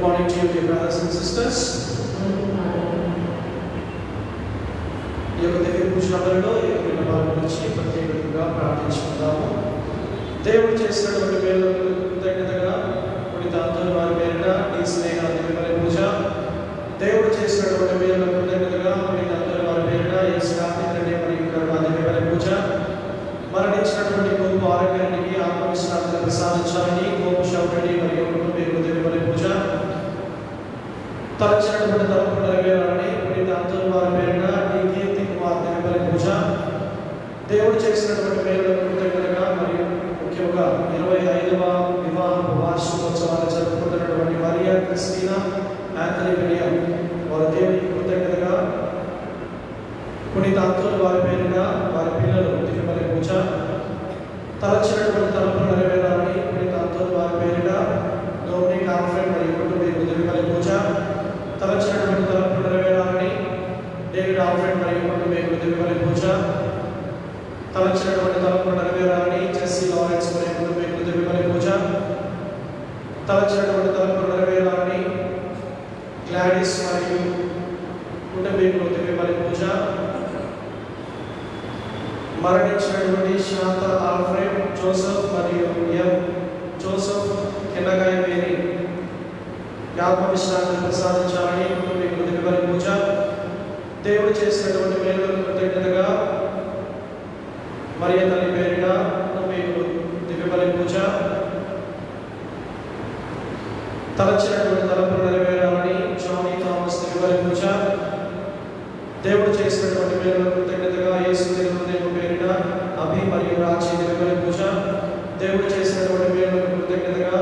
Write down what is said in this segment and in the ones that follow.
morning to you, dear brothers and sisters. ఈ యొక్క దివ్య పూజలలో ఈ యొక్క విన్నపాల గురించి ప్రత్యేకంగా ప్రార్థించుకుందాము. దేవుడు చేసినటువంటి మేలులకు కృతజ్ఞతగా పునీతాంతుల వారి పేరిట ఈ స్నేహ దివ్యబలి పూజ, దేవుడు చేసినటువంటి మేలులకు కృతజ్ఞతగా పునీతాంతుల వారి పేరిట ఈ శ్రాంతి మరియు కరుణ దివ్యబలి పూజ, మరణించినటువంటి గోపు ఆరోగ్యానికి ఆత్మవిశ్రాంతిని ప్రసాదించాలని గోపు శౌర్యుడి మరియు కుటుంబీకుల దివ్యబలి పూజ, తలచినటువంటి తలపు నెరవేరాలని పునీతాంతుల వారి పేరిట ఈ కీర్తి కుమార్ దివ్యబలి పూజ, దేవుడు చేసినటువంటి మేలులకు కృతజ్ఞతగా మరియు ముఖ్యంగా 25వ వివాహ వార్షికోత్సవాలు జరుపుకుంటున్నటువంటి మరియా క్రిస్టీనా యాంథనీ విలియం వారి దేవునికి కృతజ్ఞతగా పునీతాంతుల వారి పేరిట వారి పిల్లలు దివ్యబలి పూజ, తలచినటువంటి తలపులు నెరవేరాలని పునీతాంతుల వారి పేరిట డొమినిక్ ఆల్ఫ్రెడ్ మరియు కుటుంబీకుల దివ్యబలి పూజ, తలచినటువంటి తలపులు నెరవేరాలని డేవిడ్ ఆల్ఫ్రెడ్ మరియు కుటుంబీకుల దివ్యబలి పూజ, తలచినటువంటి తలపులు నెరవేరాలని జెస్సీ లారెన్స్ మరియు కుటుంబీకుల దివ్యబలి పూజ, తలచినటువంటి తలపులు నెరవేరాలని గ్లాడిస్ మరియు కుటుంబీకుల దివ్యబలి పూజ, మరణించినటువంటి శాంత ఆల్ఫ్రెడ్ జోసెఫ్ మరియు జోసెఫ్ కెనగాయ వేరి ఆత్మవిశ్రాంతిని ప్రసాదించాలని కుటుంబీకుల దివ్యబలి పూజ, దేవుడు చేసినటువంటి మేలులకు కృతజ్ఞతగా మరియ తల్లి పేరిట కుటుంబీకుల దివ్యబలి పూజ, తలచినటువంటి తలపులు నెరవేరాలని జానీ థామస్ దివ్యబలి పూజ, దేవుడు చేసినటువంటి మేలులకు కృతజ్ఞతగా యేసు దేవుని పేరిట అభి మరియు రాజీ దివ్యబలి పూజ, దేవుడు చేసినటువంటి మేలులకు కృతజ్ఞతగా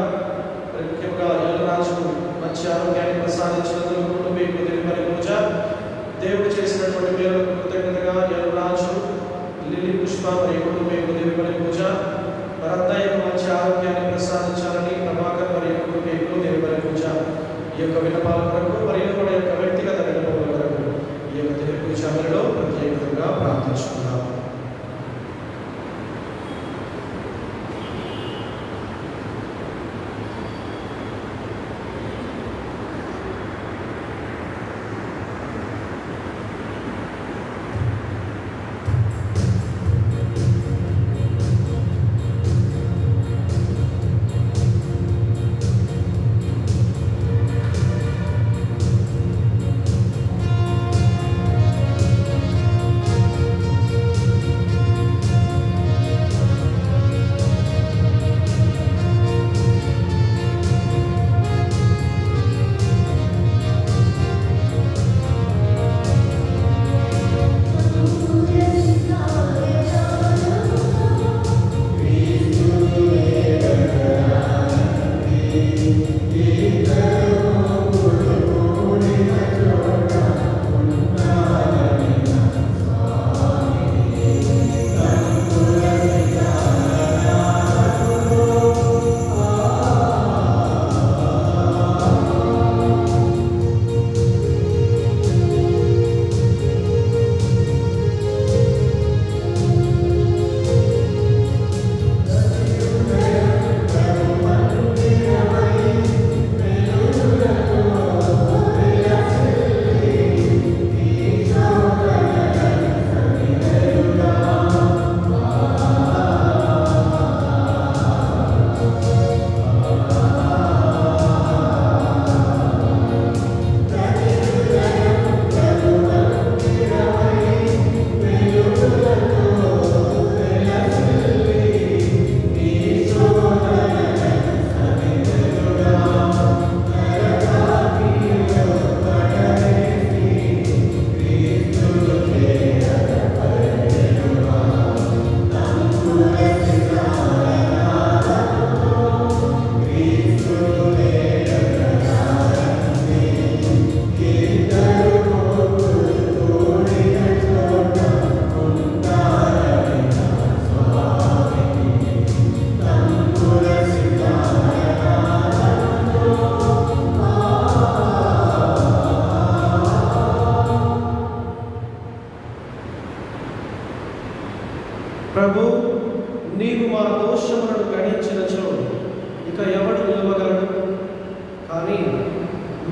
ముఖ్యంగా యలరాజు మంచి ఆరోగ్యాన్ని ప్రసాదించినందుకు కుటుంబీకుల దివ్యబలి పూజ, దేవుడు చేసినటువంటి మేలులకు కృతజ్ఞతగా యలరాజు లిల్లీ పుష్ప మరియు కుటుంబీకుల దివ్యబలి పూజ, వరద్దయ్యకు మంచి ఆరోగ్యాన్ని ప్రసాదించాలని ప్రభాకర్ మరియు కుటుంబీకులు దివ్యబలి పూజ. ఈ యొక్క విన్నపాల కొరకు మరియు కూడా యొక్క వ్యక్తిగత విన్నపాల కొరకు ఈ యొక్క దివ్య పూజలలో ప్రత్యేకంగా ప్రార్థించుకున్నాము.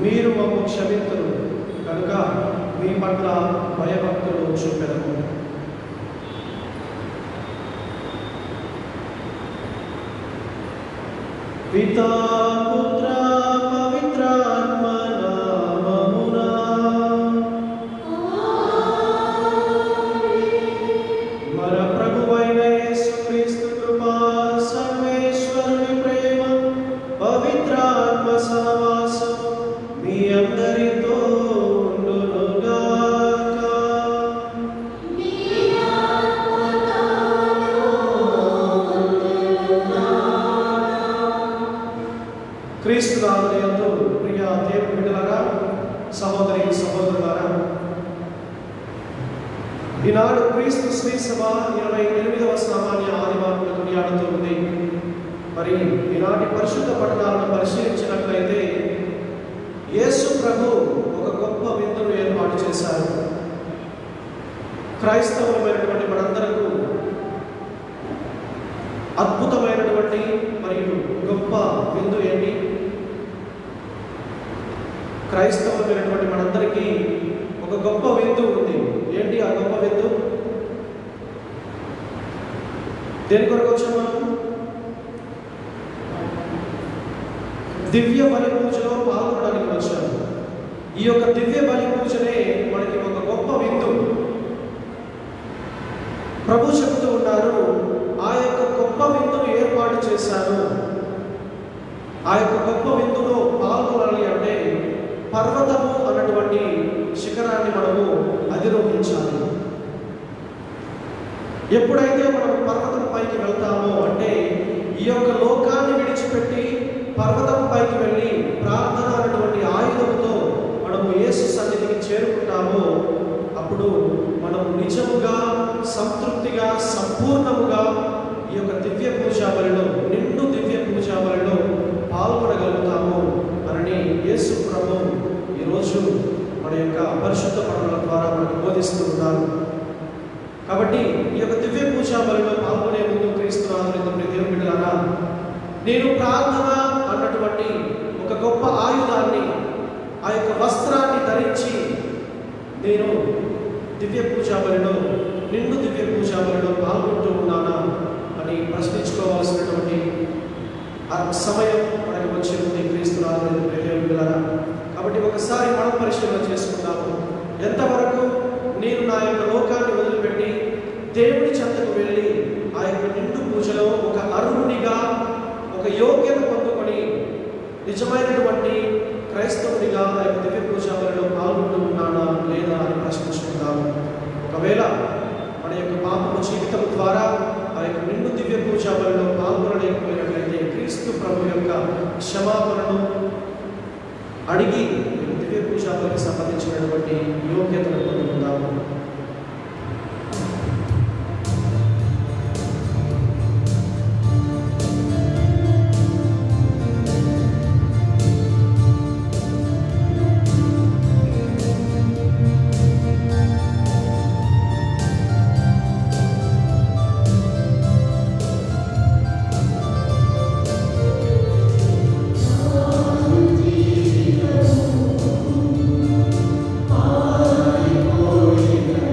మీరు మమ్ము క్షమింతురు కనుక మీ పట్ల భయభక్తులు చూపెదము. పితా పుత్ర పవిత్రాత్మ నామమునా మన ప్రభువైన యేసుక్రీస్తు కృపా, సర్వేశ్వరుని ప్రేమ, పవిత్రాత్మ సహవాసం మీ అందరితో ఉండునుగాక. క్రీస్తు నామమునందు ప్రియ దేవుని బిడ్డలారా, సహోదరి సహోదరులారా, ఈనాడు క్రీస్తు శ్రీ సభ 28వ సామాన్య ఆదివారం కొనియాడుతూ ఉంది. మరి ఈనాటి పరిశుద్ధ పట్టణాలను పరిశీలించినట్లయితే యేసు ప్రభు ఒక గొప్ప విందును ఏర్పాటు చేశారు. క్రైస్తవులమైనటువంటి మనందరకు అద్భుతమైనటువంటి మరియు గొప్ప విందు ఏంటి? క్రైస్తవులమైనటువంటి మనందరికీ ఒక గొప్ప విందు ఉంది. ఏంటి ఆ గొప్ప విందు? దేని కొరకు వచ్చాం మనం? దివ్య బలి పూజలో పాల్గొనడానికి వచ్చాము. ఈ యొక్క దివ్య బలి పూజనే మనకి ఒక గొప్ప విందు. ప్రభు చెబుతూ ఉన్నారు, ఆ యొక్క గొప్ప విందును ఏర్పాటు చేశాను. ఆ యొక్క గొప్ప విందులో పాల్గొనాలి అంటే పర్వతము అన్నటువంటి శిఖరాన్ని మనము అధిరోహించాలి. ఎప్పుడైతే మనం పర్వతం పైకి వెళ్తామో అంటే ఈ యొక్క లోకాన్ని విడిచిపెట్టి పర్వతం పైకి వెళ్ళి ప్రార్థన అనేటువంటి ఆయుధంతో మనము యేసు సన్నిధికి చేరుకుంటామో అప్పుడు మనం నిజముగా, సంతృప్తిగా, సంపూర్ణముగా ఈ యొక్క దివ్య పూజా బలిలో, నిండు దివ్య పూజా బలిలో పాల్గొనగలుగుతాము అని యేసు ప్రభు ఈరోజు మన యొక్క పరిశుద్ధ పనుల ద్వారా మనకు బోధిస్తూ ఉన్నారు. కాబట్టి ఈ యొక్క దివ్య పూజా బలిలో పాల్గొనే ముందు క్రీస్తునాథుని దేవుని బిడ్డలారా, నేను ప్రార్థన అన్నటువంటి ఒక గొప్ప ఆయుధాన్ని, ఆ యొక్క వస్త్రాన్ని ధరించి నేను దివ్య పూజా బలిలో, నిండు దివ్య పూజా బలిలో పాల్గొంటూ ఉన్నానా అని ప్రశ్నించుకోవాల్సినటువంటి ఆ సమయం మనకు వచ్చి ఉంది క్రీస్తునాథుని దేవుని బిడ్డలారా. కాబట్టి ఒకసారి మనం పరిశీలన చేసుకుందాము. ఎంతవరకు నేను నా యొక్క లోకాన్ని వదిలిపెట్టి దేవుడి చెంతకు వెళ్ళి ఆ యొక్క నిండు పూజలో ఒక అర్హునిగా, ఒక యోగ్యత పొందుకొని నిజమైనటువంటి క్రైస్తవుడిగా ఆ యొక్క దివ్య పూజా బలిలో పాల్గొంటూ ఉన్నానా లేదా అని ప్రశ్నించుకుందాము. ఒకవేళ మన యొక్క పాపపు జీవితం ద్వారా ఆ యొక్క నిండు దివ్య పూజా బలిలో పాల్గొనలేకపోయినట్లయితే క్రీస్తు ప్రభు యొక్క క్షమాపణను అడిగి దివ్య పూజా బలికి సంబంధించినటువంటి యోగ్యతను పొందుకుందాము. Oh,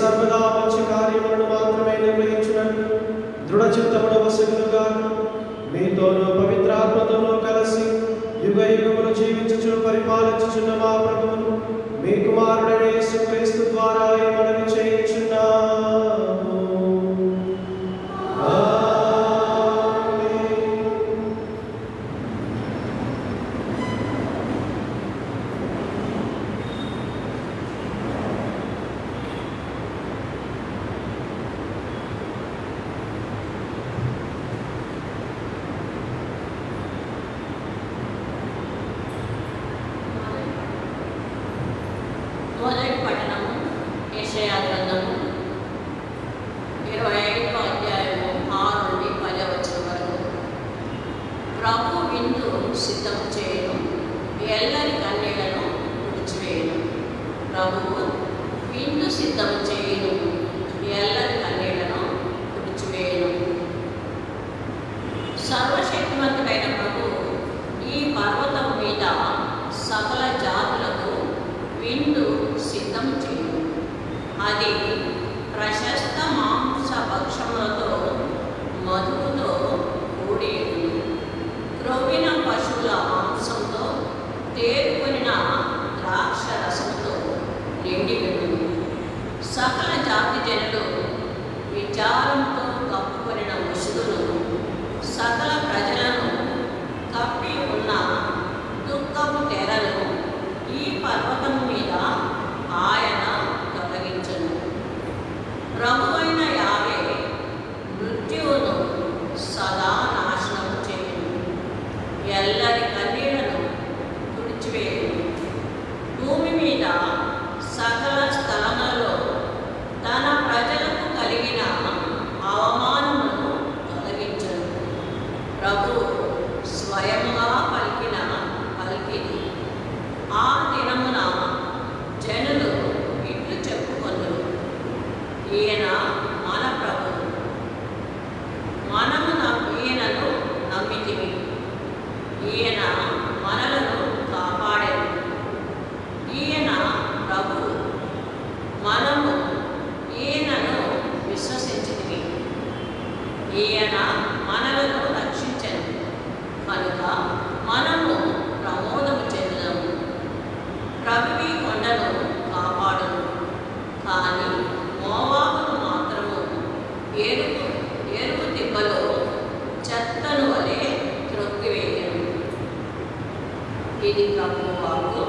సర్వదా మంచి కార్యములను మాత్రమే నిర్వహించునని దృఢ చిత్తమును వసగులుగా మీతోనూ పవిత్రాత్మతోనూ కలిసి యుగ యుగములు జీవించుచు పరిపాలించుచున్న మా ప్రభువును మీ కుమారుడైన యేసుక్రీస్తు ద్వారా ఈ మనవి చేయుచున్నాము. మొదటి పట్టణము యెషయా గ్రంథము 25వ అధ్యాయము 6 నుండి 10వ వచనం వరకు. ప్రభు విందు సిద్ధం చేయను, ఎల్లరి కన్నీళ్లను తుడిచివేయను. ప్రభువు విందు సిద్ధం చేయను, ఎల్లరి కన్నీళ్లను తుడిచివేయను. సర్వశక్తివంతుడైన ప్రభు ఈ పర్వతం మీద సకల జాతులకు విందు సిద్ధం చేయు. అది ప్రశస్త మాంస భక్షములతో మధువుతో కూడి క్రొవ్విన పశువుల మాంసంతో తేరుకొనిన ద్రాక్ష రసంతో నిండి ఉంది. సకల జాతి జనులు విచారంతో కప్పుకొనిన ముసుగును, సకల ప్రజలను కప్పి ఉన్న దుఃఖపు తెరను ఈ పర్వతం మీద ఆయన తొలగించను. ప్రభువైన యావే మృత్యువును సదా నాశనం చేయను, ఎల్లరి కన్నీళ్లను తుడిచివేయను. భూమి మీద సకల స్థలములలో తన ప్రజలకు కలిగిన అవమానమును తొలగించను. ప్రభు స్వయముగా పలికిది. ఆ దినమున జనులు ఇట్లు చెప్పుకొందురు, ఈయన మన ప్రభు, మనము ఈయనను నమ్మితిమి, ఈయన మనలను కాపాడెను. ఈయన ప్రభు, మనము ఈయనను విశ్వసించితిమి, ఈయన మనలను రక్షించెను కనుక మనము ప్రమోదము చెందుదాము. ప్రభువి కొండను కాపాడును, కానీ మోవాబును మాత్రము ఎరుపు తిబ్బలో చెత్తను వలె త్రొక్కివేయను. ఇది ప్రభువు వాక్కు.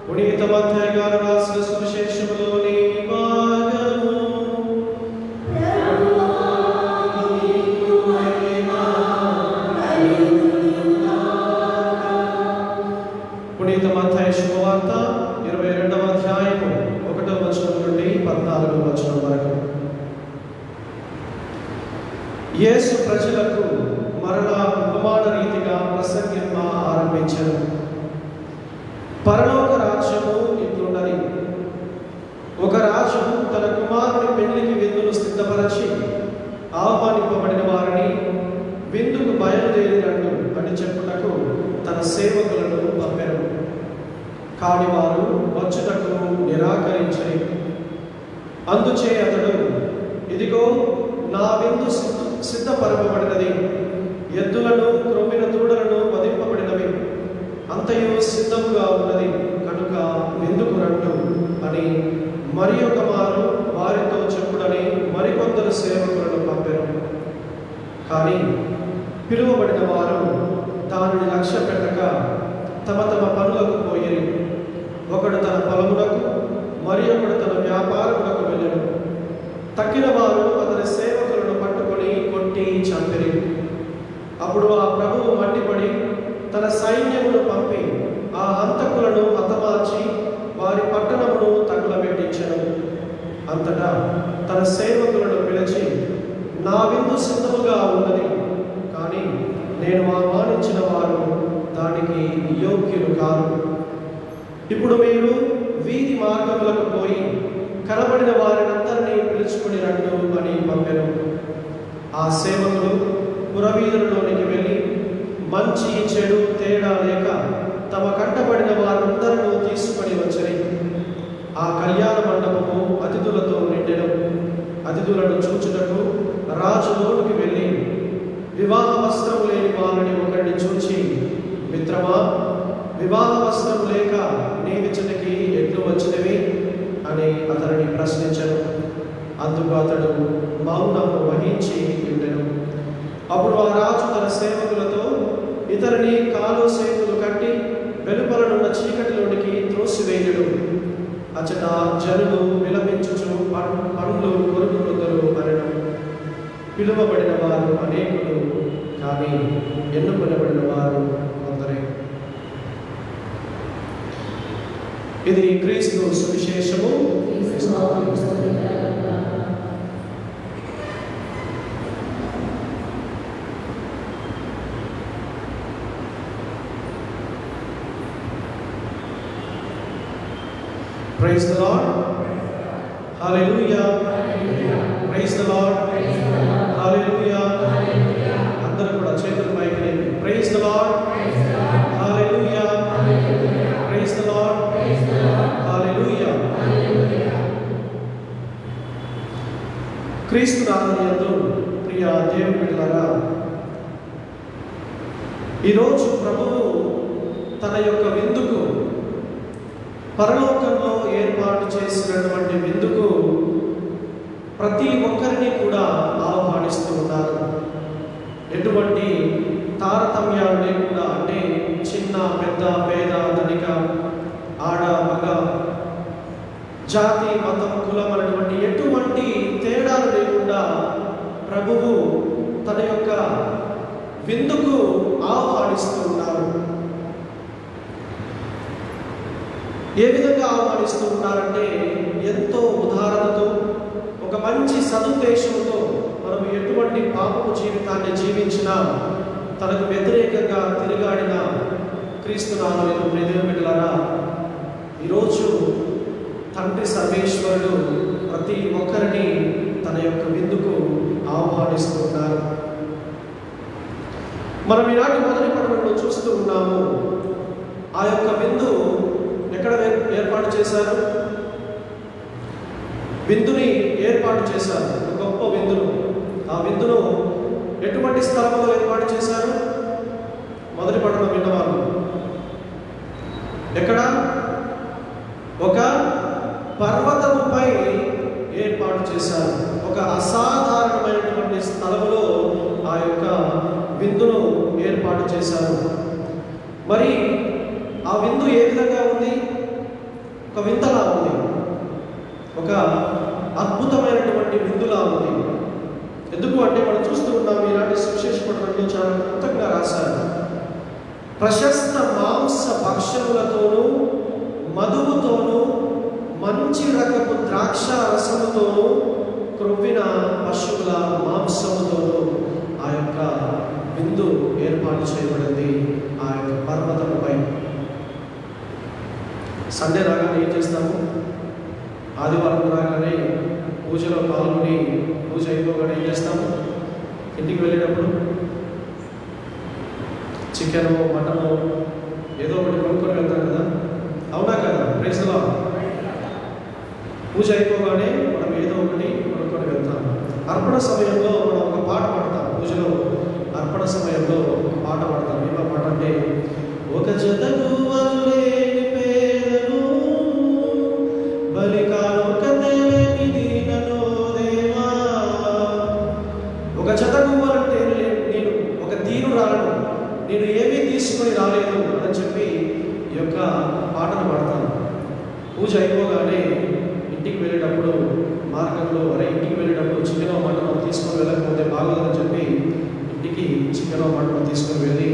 పునీత మత్తయి గారు రాసిన సువిశేషములోని భాగము. పునీత మత్తయి శుభవార్త 22వ అధ్యాయము 1వ వచనం నుండి 14వ వచనం వరకు. యేసు ప్రజలకు మరలా ఉపమాన రీతిగా ప్రసంగింప ఆరంభించారు. పరలోక రాజ్యము ఇట్లున్నది. ఒక రాజు తన కుమారుని పెళ్లికి విందును సిద్ధపరచి ఆహ్వానింపబడిన వారిని విందుకు బయలుదేరినట్టు అని చెప్పుటకు తన సేవకులను పంపారు. కాని వారు వచ్చుటకు నిరాకరించని. అందుచే అతడు, ఇదిగో నా విందు సిద్ధపరపబడినది, ఎద్దులను క్రొమ్మిన దూడలను వధింపబడినవి, అంతయు సిద్ధముగా ఉన్నది, కనుక విందుకు రండు అని మరి ఒక మారు వారితో చెప్పుడని మరికొందరు సేవకులను పంపారు. కానీ పిలువబడిన వారు దానిని లక్ష్య పెట్టక తమ తమ పనులకు పోయిరి. ఒకడు తన పొలమునకు, మరి ఒకడు తన వ్యాపారమునకు వెళ్ళను. తక్కిన వారు అతని సేవకులను పట్టుకొని కొట్టి చంపిరి. అప్పుడు ఆ ప్రభువు మండిపడి తన సైన్యమును పంపి ఆ హంతకులను హతమార్చి వారి పట్టణమును తగులబెట్టించెను. అంతటా తన సేవకులను పిలిచి, నా విందు సిద్ధముగా ఉన్నది, కానీ నేను ఆహ్వానించిన వారు దానికి యోగ్యులు కారు. ఇప్పుడు మీరు వీధి మార్గములకు పోయి కనబడిన వారినందరినీ పిలుచుకుని రండు అని పంపెను. ఆ సేవకులు పురవీధులలోనికి వెళ్ళి మంచి చెడు తేడా లేక తమ కంటబడిన వారందరూ తీసుకొని వచ్చరి. ఆ కళ్యాణ మండపము అతిథులతో నిండెను. అతిథులను చూచుటకు రాజు లోనికి వెళ్ళి వివాహ వస్త్రము లేని వారిని ఒకరిని చూచి, మిత్రమా, వివాహ వస్త్రము లేక నీవిచ్చటికి ఎట్లు వచ్చినవి అని అతనిని ప్రశ్నించను. అందుకు అతడు మౌనము వహించి ఉండెను. అప్పుడు ఆ రాజు తన సేవకులతో, ఇతరిని కాలు చేతులు కట్టి వెలుపలనున్న చీకటిలోనికి త్రోసివేయుడు. అచట జనులు విలపించుచు పండ్లు కొరుకుతుందరు అనడం. పిలువబడిన వారు అనేకులు, కానీ ఎన్నుకొనబడిన వారు కొందరే. ఇది క్రీస్తు సువిశేషము. Praise the Lord. Hallelujah. Praise the Lord. Hallelujah. అందరూ కూడా చేతులు పైకి లేపి Praise the Lord. Hallelujah. Praise the Lord. Hallelujah. క్రీస్తు నామమునందు ప్రియ దేవుని బిడ్డలారా, ఈరోజు ప్రభువు తన యొక్క విందుకు, పరలోకంలో ఏర్పాటు చేసినటువంటి విందుకు ప్రతి ఒక్కరిని కూడా ఆహ్వానిస్తూ ఉన్నారు. ఎటువంటి తారతమ్యాలు లేకుండా, అంటే చిన్న పెద్ద పేద ధనిక ఆడ మగ జాతి మతం కులం అనేటువంటి ఎటువంటి తేడాలు లేకుండా ప్రభువు తన యొక్క విందుకు ఆహ్వానిస్తూ ఉన్నారు. ఏ విధంగా ఆహ్వానిస్తూ ఉన్నారంటే, ఎంతో ఉదారతతో, ఒక మంచి సదుద్దేశంతో, మనం ఎటువంటి పాపపు జీవితాన్ని జీవించినా తనకు వ్యతిరేకంగా తిరిగాడిన క్రీస్తు నామములో దేవుని బిడ్డలారా, ఈరోజు తండ్రి సర్వేశ్వరుడు ప్రతి ఒక్కరిని తన యొక్క విందుకు ఆహ్వానిస్తూ ఉన్నారు. మనం ఈనాటి మొదటి పడవలో చూస్తూ ఉన్నాము. ఆ యొక్క విందు ఎక్కడ ఏర్పాటు చేశారు? విందుని ఏర్పాటు చేశారు, ఒక గొప్ప విందును. ఆ విందును ఎటువంటి స్థలంలో ఏర్పాటు చేశారు? మొదటి పట్టణం విన్నవాళ్ళు ఎక్కడ? ఒక పర్వతముపై ఏర్పాటు చేశారు. ఒక అసాధారణమైన ఏర్పాటు చేశారు. మరి ఆ విందు ఏ విధంగా ఉంది? ఒక వింతలా ఉంది, ఒక అద్భుతమైనటువంటి విందులా ఉంది. ఎందుకు అంటే మనం చూస్తూ ఉన్నాం, ఈనాటి సువిశేష పఠనంలో చాలా అద్భుతంగా రాశారు. ప్రశస్త మాంస భక్షములతోనూ మధువుతోనూ మంచి రకపు ద్రాక్ష రసముతోనూ క్రొవ్విన పశువుల మాంసముతోనూ ఆ యొక్క విందు ఏర్పాటు చేయబడింది ఆ యొక్క పర్వతంపై. సండే రాగానే ఏం చేస్తాము? ఆదివారం రాగానే పూజలో పాల్గొని పూజ అయిపోగానే ఏం చేస్తాము? ఇంటికి వెళ్ళేటప్పుడు చికెను, మటను ఏదో ఒకటి కొనుక్కొని వెళ్తాం కదా, అవునా కదా? Praise the lord. పూజ అయిపోగానే మనం ఏదో ఒకటి కొనుక్కొని వెళ్తాం. అర్పణ సమయంలో మనం ఒక పాట పాడతాం. పూజలో అర్పణ సమయంలో ఒక పాట పాడతాం. ఏమో పాట అంటే, ఒక జత గువ్వలు లేని పేదను బలి కానుక తేలేని దీనను దేవా. ఒక జత గువ్వలంటే నేను ఒక దీనురాలను, నేను ఏమీ తీసుకొని రాలేదు అని చెప్పి ఈ యొక్క పాటను పాడతాను. పూజ అయిపోగానే ఇంటికి వెళ్ళేటప్పుడు మార్గంలో ఇంటికి వెళ్ళేటప్పుడు చికెనో మటనో తీసుకొని వెళ్ళకపోతే బాగోదని చెప్పి ఇంటికి చికెనో మటనో తీసుకొని వెళ్ళి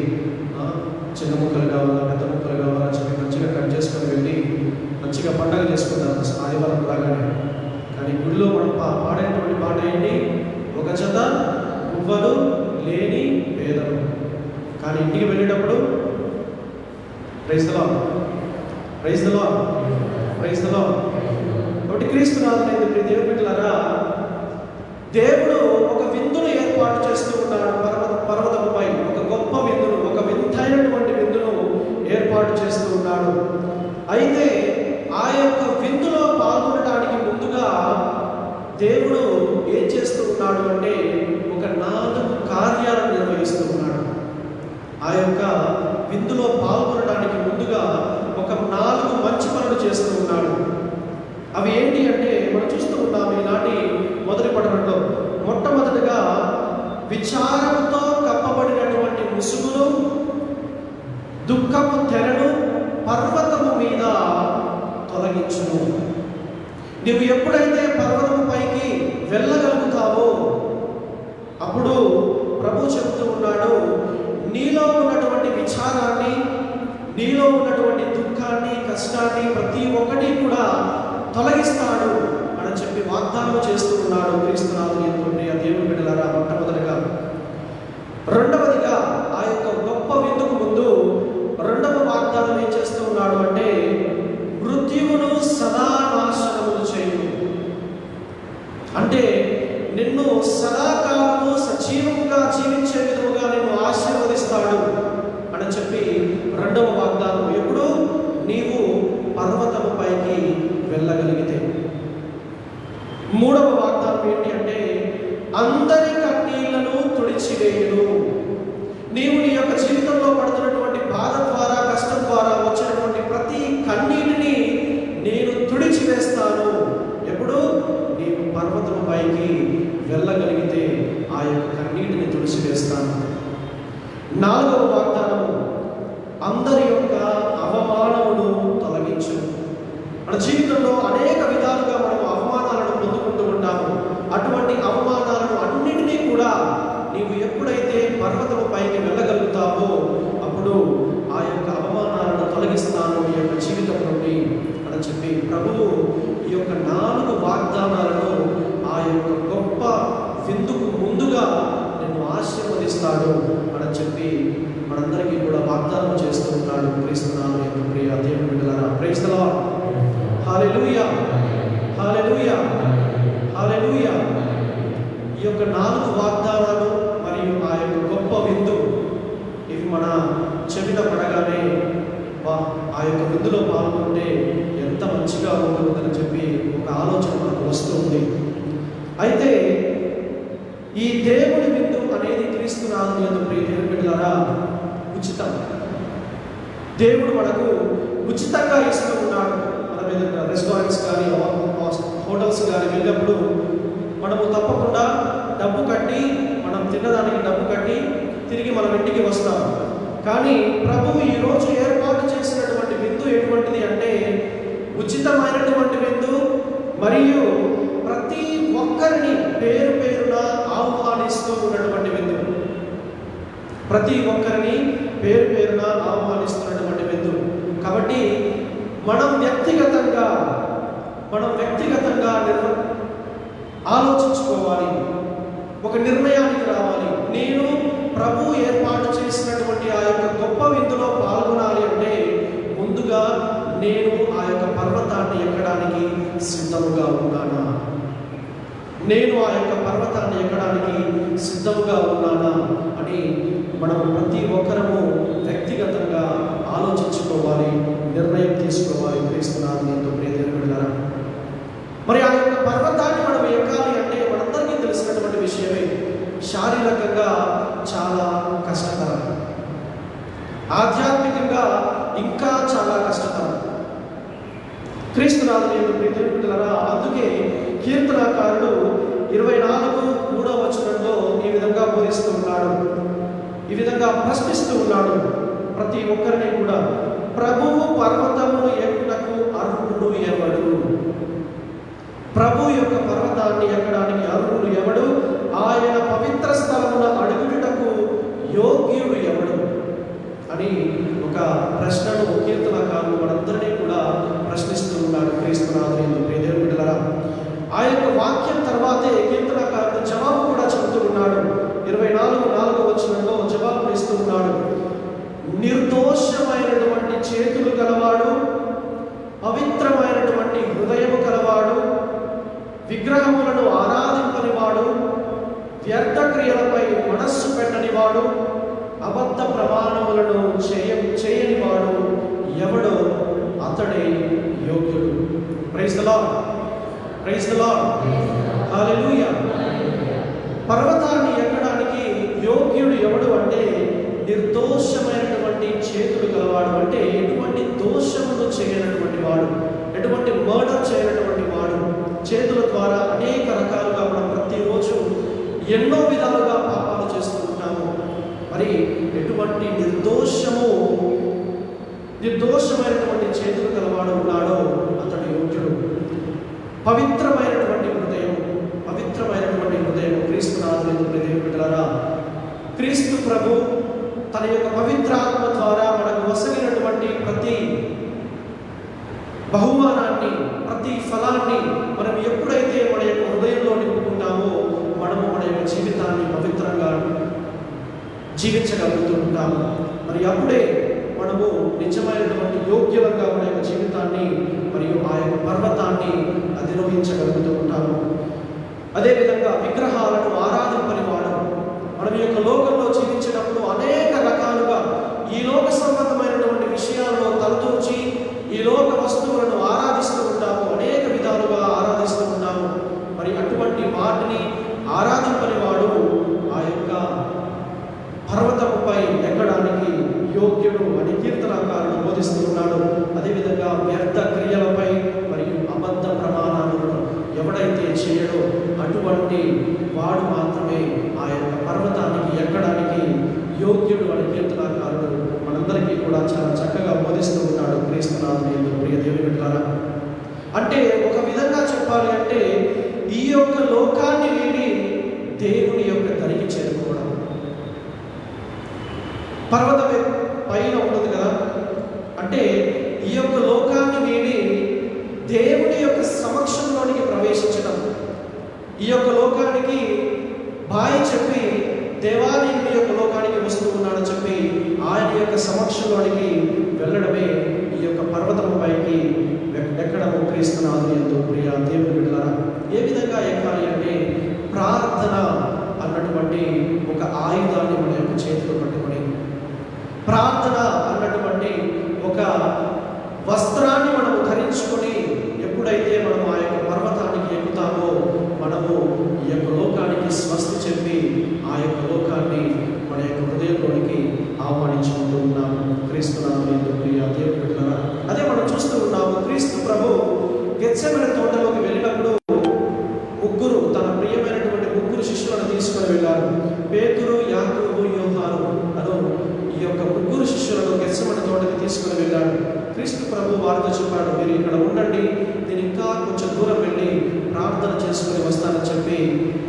చిన్న ముక్కలు కావాలా పెద్ద ముక్కలు కావాలని చెప్పి మంచిగా కట్ చేసుకొని వెళ్ళి మంచిగా పండగ చేసుకుంటారు ఆదివారం రాగానే. కానీ గుడిలో మనం పాడేటువంటి పాట ఏంటి? ఒక జత గువ్వలు లేని పేదలు. కానీ ఇంటికి వెళ్ళేటప్పుడు praise the Lord, praise the Lord, praise the Lord. కాబట్టి క్రీస్తునాథుని దేవుని బిడ్డలారా, దేవుడు ఒక విందును ఏర్పాటు చేస్తూ ఉన్నాడు పర్వతముపై. ఒక గొప్ప విందును, ఒక వింతైనటువంటి విందును ఏర్పాటు చేస్తూ ఉన్నాడు. అయితే ఆ యొక్క విందులో పాల్గొనడానికి ముందుగా దేవుడు ఏం చేస్తూ ఉన్నాడు అంటే ఒక 4 కార్యాలను నిర్వహిస్తూ ఉన్నాడు. ఆ యొక్క విందులో పాల్గొనడానికి ముందుగా ఒక 4 మంచి పనులు చేస్తూ ఉన్నాడు. అవి ఏంటి అంటే మనం చూస్తూ ఉన్నాం ఈనాటి మొదటి పఠనంలో. మొట్టమొదటిగా విచారంతో కప్పబడినటువంటి ముసుగును, దుఃఖపు తెరను పర్వతము మీద తొలగించును. నువ్వు ఎప్పుడైతే పర్వతము పైకి వెళ్ళగలుగుతావో అప్పుడు ప్రభు చెబుతూ ఉన్నాడు, నీలో ఉన్నటువంటి విచారాన్ని, నీలో ఉన్నటువంటి దుఃఖాన్ని, కష్టాన్ని ప్రతి ఒక్కటి కూడా తొలగిస్తాడు అని చెప్పి వాగ్దానం చేస్తూ ఉన్నాడు క్రీస్తునాథుని దేవుని బిడ్డలారా. మొట్టమొదటిగా. రెండవదిగా ఆ యొక్క గొప్ప విందుకు ముందు రెండవ వాగ్దానం ఏం చేస్తూ ఉన్నాడు అంటే మృత్యువును సదా నాశనములు చేయు. అంటే నిన్ను సదాకాలము సజీవంగా జీవించే విధముగా నిన్ను ఆశీర్వదిస్తాడు అని చెప్పి రెండవ వాగ్దానం. ఎప్పుడు? నీవు పర్వతము పైకి వెళ్ళగలిగితే. మూడవ వాగ్దానం ఏంటి అంటే అందరి కన్నీళ్లను తుడిచివేయును. నీవు నీ యొక్క జీవితంలో పడుతున్నటువంటి బాధ ద్వారా, కష్టం ద్వారా వచ్చినటువంటి ప్రతి కన్నీటిని నేను తుడిచివేస్తాను. ఎప్పుడు? నీవు పర్వతం పైకి వెళ్ళగలిగితే ఆ యొక్క కన్నీటిని తుడిచివేస్తాను. నాలుగవ వాగ్దానము అందరి యొక్క అవమానమును తొలగించు. మన జీవితంలో అనేక విధాలుగా మనం అవమానాలను పొందుకుంటూ ఉంటాము. అటువంటి అవమానాలను అన్నిటినీ కూడా నీవు ఎప్పుడైతే పర్వతము పైకి వెళ్ళగలుగుతావో అప్పుడు ఆ యొక్క అవమానాలను తొలగిస్తాను ఈ యొక్క జీవితం నుండి అని చెప్పి ప్రభువు ఈ యొక్క 4 వాగ్దానాలను ఆ యొక్క గొప్ప విందుకు ముందుగా నిన్ను ఆశీర్వదిస్తాడు అని చెప్పి మనందరికీ కూడా వాగ్దానం చేస్తూ ఉన్నాడు క్రీస్తునాథుని యొక్క ప్రియ దేవుని బిడ్డలారా. Praise the Lord. Hallelujah, hallelujah, hallelujah. ఈ యొక్క 4 వాగ్దానాలు మరియు ఆ యొక్క గొప్ప విందు ఇవి మన చెవిన పడగానే ఆ యొక్క విందులో పాల్గొంటే ఎంత మంచిగా ఉంటుందని చెప్పి ఒక ఆలోచన మనకు వస్తుంది. అయితే ఈ దేవుని విందు అనేది క్రీస్తునాథుని యొక్క ప్రియ దేవుని బిడ్డలారా ఉచితం. దేవుడు మనకు ఉచితంగా ఇస్తూ ఉన్నాడు. మనం ఏదైనా రెస్టారెంట్స్ కానీ హోటల్స్ కానీ వెళ్ళినప్పుడు మనము తప్పకుండా డబ్బు కట్టి, మనం తినడానికి డబ్బు కట్టి తిరిగి మనం ఇంటికి వస్తాం. కానీ ప్రభువు ఈరోజు ఏర్పాటు చేసినటువంటి విందు ఎటువంటిది అంటే ఉచితమైనటువంటి విందు, మరియు ప్రతి ఒక్కరిని పేరు పేరున ఆహ్వానిస్తూ ఉన్నటువంటి విందు. ప్రతి ఒక్కరిని పేరు పేరున ఆహ్వానిస్తున్నటువంటి విందు. కాబట్టి మనం వ్యక్తిగతంగా ఆలోచించుకోవాలి, ఒక నిర్ణయానికి రావాలి. నేను ప్రభు ఏర్పాటు చేసినటువంటి ఆ యొక్క గొప్ప విందులో పాల్గొనాలి అంటే ముందుగా నేను ఆ యొక్క పర్వతాన్ని ఎక్కడానికి సిద్ధముగా ఉన్నానా? నేను ఆ యొక్క పర్వతాన్ని ఎక్కడానికి సిద్ధముగా ఉన్నానా అని మనం ప్రతి ఒక్కరము వ్యక్తిగతంగా ఆలోచించుకోవాలి, నిర్ణయం తీసుకోవాలి. క్రీస్తునాథుని ఎంతో ప్రియదేవులారా, మరి ఆ యొక్క పర్వతాన్ని మనం ఎక్కాలి అంటే మనందరికీ తెలిసినటువంటి విషయమే. శారీరకంగా చాలా కష్టతరం, ఆధ్యాత్మికంగా ఇంకా చాలా కష్టతరం. క్రీస్తునాథుని ఎంతో ప్రియదేవులారా, అందుకే కీర్తనాకారుడు 24:3 ఈ విధంగా బోధిస్తూ ఉన్నాడు, ఈ విధంగా ప్రశ్నిస్తూ ఉన్నాడు ప్రతి ఒక్కరిని కూడా. ప్రభువు పర్వతమును ఎక్కుటకు అర్హుడు ఎవడు? ప్రభు యొక్క పర్వతాన్ని ఎక్కడానికి అర్హుడు ఎవడు? ఆయన పవిత్ర స్థలమున అడుగుటకు యోగ్యుడు ఎవడు అని ఒక ప్రశ్నను కీర్తనకారులు మనందరినీ కూడా ప్రశ్నిస్తూ ఉన్నాడు. క్రీస్తునాథుని ప్రియదేవుని బిడ్డలారా, ఆ యొక్క వాక్యం తర్వాతే కీర్తనకారుడు జవాబు కూడా చెబుతూ ఉన్నాడు. 24:4 జవాబు ఇస్తూ ఉన్నాడు. నిర్దోషమైనటువంటి చేతులు గలవాడు, పవిత్రమైనటువంటి హృదయము కలవాడు, విగ్రహములను ఆరాధింపనివాడు, వ్యర్థ క్రియలపై మనస్సు పెట్టనివాడు, అబద్ధ ప్రమాణములను చేయనివాడు ఎవడో అతడే యోగ్యుడు. Praise the Lord, praise the Lord, hallelujah. పర్వతాన్ని ఎక్కడానికి యోగ్యుడు ఎవడు అంటే నిర్దోషమైనటువంటి చేతులు గలవాడు. అంటే ఎటువంటి దోషములు చేయనటువంటి వాడు, ఎటువంటి మర్డర్ చేయనటువంటి వాడు. చేతుల ద్వారా అనేక రకాలుగా మనం ప్రతిరోజు ఎన్నో విధాలుగా పాపాలు చేస్తూ ఉంటాము. మరి ఎటువంటి నిర్దోషమైనటువంటి చేతులు గలవాడు ఉన్నాడో అతడు యోగ్యుడు. పవిత్రమైనటువంటి హృదయం క్రీస్తునాథుని ప్రియదేవుని బిడ్డలారా, క్రీస్తు ప్రభు తన యొక్క పవిత్రాత్మ ద్వారా మనకు వసగినటువంటి ప్రతి బహుమానాన్ని, ప్రతి ఫలాన్ని మనం ఎప్పుడైతే మన యొక్క హృదయంలో నింపుకుంటామో మనము మన యొక్క జీవితాన్ని పవిత్రంగా జీవించగలుగుతూ ఉంటాము. మరి అప్పుడే మనము నిజమైనటువంటి యోగ్యులంగా మన యొక్క జీవితాన్ని మరియు ఆ యొక్క పర్వతాన్ని అధిరోహించగలుగుతూ ఉంటాము. అదేవిధంగా విగ్రహాలను ఆరాధింపని వాడు. మనం ఈ యొక్క లోకంలో జీవించినప్పుడు అనేక రకాలుగా ఈ లోక సంబంధమైనటువంటి విషయాల్లో తలతూచి ఈ లోక వస్తువులను ఆరాధిస్తూ ఉంటాము, అనేక విధాలుగా ఆరాధిస్తూ ఉంటాము. మరి అటువంటి వాటిని ఆరాధింపని వాడు ఆ యొక్క పర్వతముపై ఎక్కడానికి యోగ్యుడు అని కీర్తనకారుడు బోధిస్తూ ఉన్నాడు. అదేవిధంగా వ్యర్థ క్రియలపై మరియు అబద్ధ ప్రమాణాలను ఎవడైతే చేయడో అటువంటి వాడు మాత్రమే ఆ యొక్క పర్వతానికి ఎక్కడానికి యోగ్యుడు అని కీర్తనకారుడు మనందరికీ కూడా చాలా చక్కగా బోధిస్తూ ఉన్నాడు. క్రీస్తునాథుని ప్రియ దేవుని బిడ్డలారా, అంటే ఒక విధంగా చెప్పాలి అంటే ఈ యొక్క లోకాన్ని వీడి దేవుని యొక్క దరికి చేరుకోవడం. పర్వతం పైన ఉంటుంది కదా, అంటే ఈ యొక్క లోకాన్ని వీడి దేవుని యొక్క సమక్షంలోనికి ప్రవేశించడం. ఈ యొక్క లోకానికి బాయ్ చెప్పి దేవాలయం యొక్క లోకానికి వస్తూ ఉన్నాడని చెప్పి ఆయన యొక్క సమక్షంలోనికి వెళ్ళడమే ఈ యొక్క పర్వతం పైకి ఎక్కడము క్రీస్తునాథుని యందు ప్రియ దేవుని బిడ్డలారా. ఏ విధంగా ఎక్కాలి అంటే ప్రార్థన అన్నటువంటి ఒక ఆయుధాన్ని మన యొక్క చేతిలో పట్టుకొని, ప్రార్థన అన్నటువంటి ఒక వస్త్రాన్ని మనము ధరించుకొని ఎప్పుడైతే మనము ఆ యొక్క పర్వతానికి ఎక్కుతామో మనము ఈ యొక్క లోకానికి స్వస్తి చెప్పి ఆ యొక్క లోకాన్ని మన యొక్క హృదయంలోనికి ఆహ్వానించుకుంటూ ఉన్నాము. క్రీస్తునాథుని ప్రియ దేవుని బిడ్డలారా, అదే మనం చూస్తూ ఉన్నాము. క్రీస్తు ప్రభు గెత్సెమనే తోటలోకి వెళ్ళినప్పుడు తన ప్రియమైనటువంటి ముగ్గురు శిష్యులను తీసుకొని వెళ్ళారు. పేతురు, యాకోబు, యోహాను అను ఈ యొక్క ముగ్గురు శిష్యులను గెత్సెమనే తోటకి తీసుకుని వెళ్ళాడు. క్రీస్తు ప్రభు వారితో చెప్పాడు, మీరు ఇక్కడ ఉండండి, నేను ఇంకా కొంచెం దూరం వెళ్ళి ప్రార్థన చేసుకుని వస్తానని చెప్పి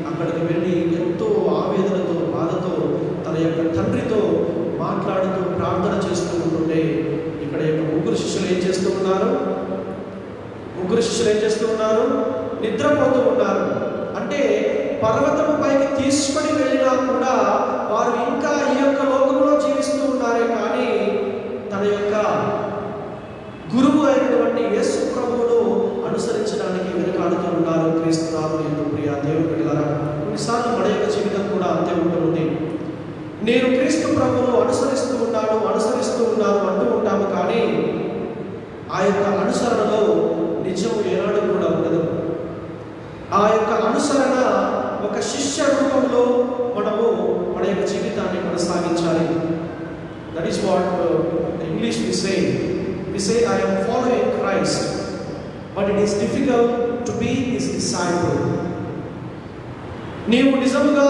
అక్కడికి వెళ్ళి ఎంతో ఆవేదనతో బాధతో తన యొక్క తండ్రితో మాట్లాడుతూ ప్రార్థన చేస్తూ ఉంటుంటే ఇక్కడ యొక్క ముగ్గురు శిష్యులు ఏం చేస్తూ ఉన్నారు? నిద్రపోతూ ఉన్నారు. అంటే పర్వతము పైకి తీసుకొని వెళ్ళినా కూడా వారు ఇంకా ఈ యొక్క లోకంలో జీవిస్తూ ఉన్నారే కానీ తన యొక్క గురువు అయినటువంటి యేసు ప్రభువును అనుసరించడానికి వెనుకాడుతూ ఉన్నారు. క్రీస్తునాథుని యందు ప్రియ దేవుని బిడ్డలారా, కొన్నిసార్లు మన యొక్క జీవితం కూడా అంతే ఉంటుంది. నేను క్రీస్తు ప్రభువును అనుసరిస్తూ ఉన్నాను అంటూ ఉంటాము, కానీ ఆ యొక్క అనుసరణలో నిజము ఏనాడు కూడా ఉండదు. ఆ యొక్క అనుసరణ ఒక శిష్య రూపంలో మనము మన యొక్క జీవితాన్ని కొనసాగించాలి. That is what English we say I am following Christ, but it is difficult to be his disciple. నీవు నిజముగా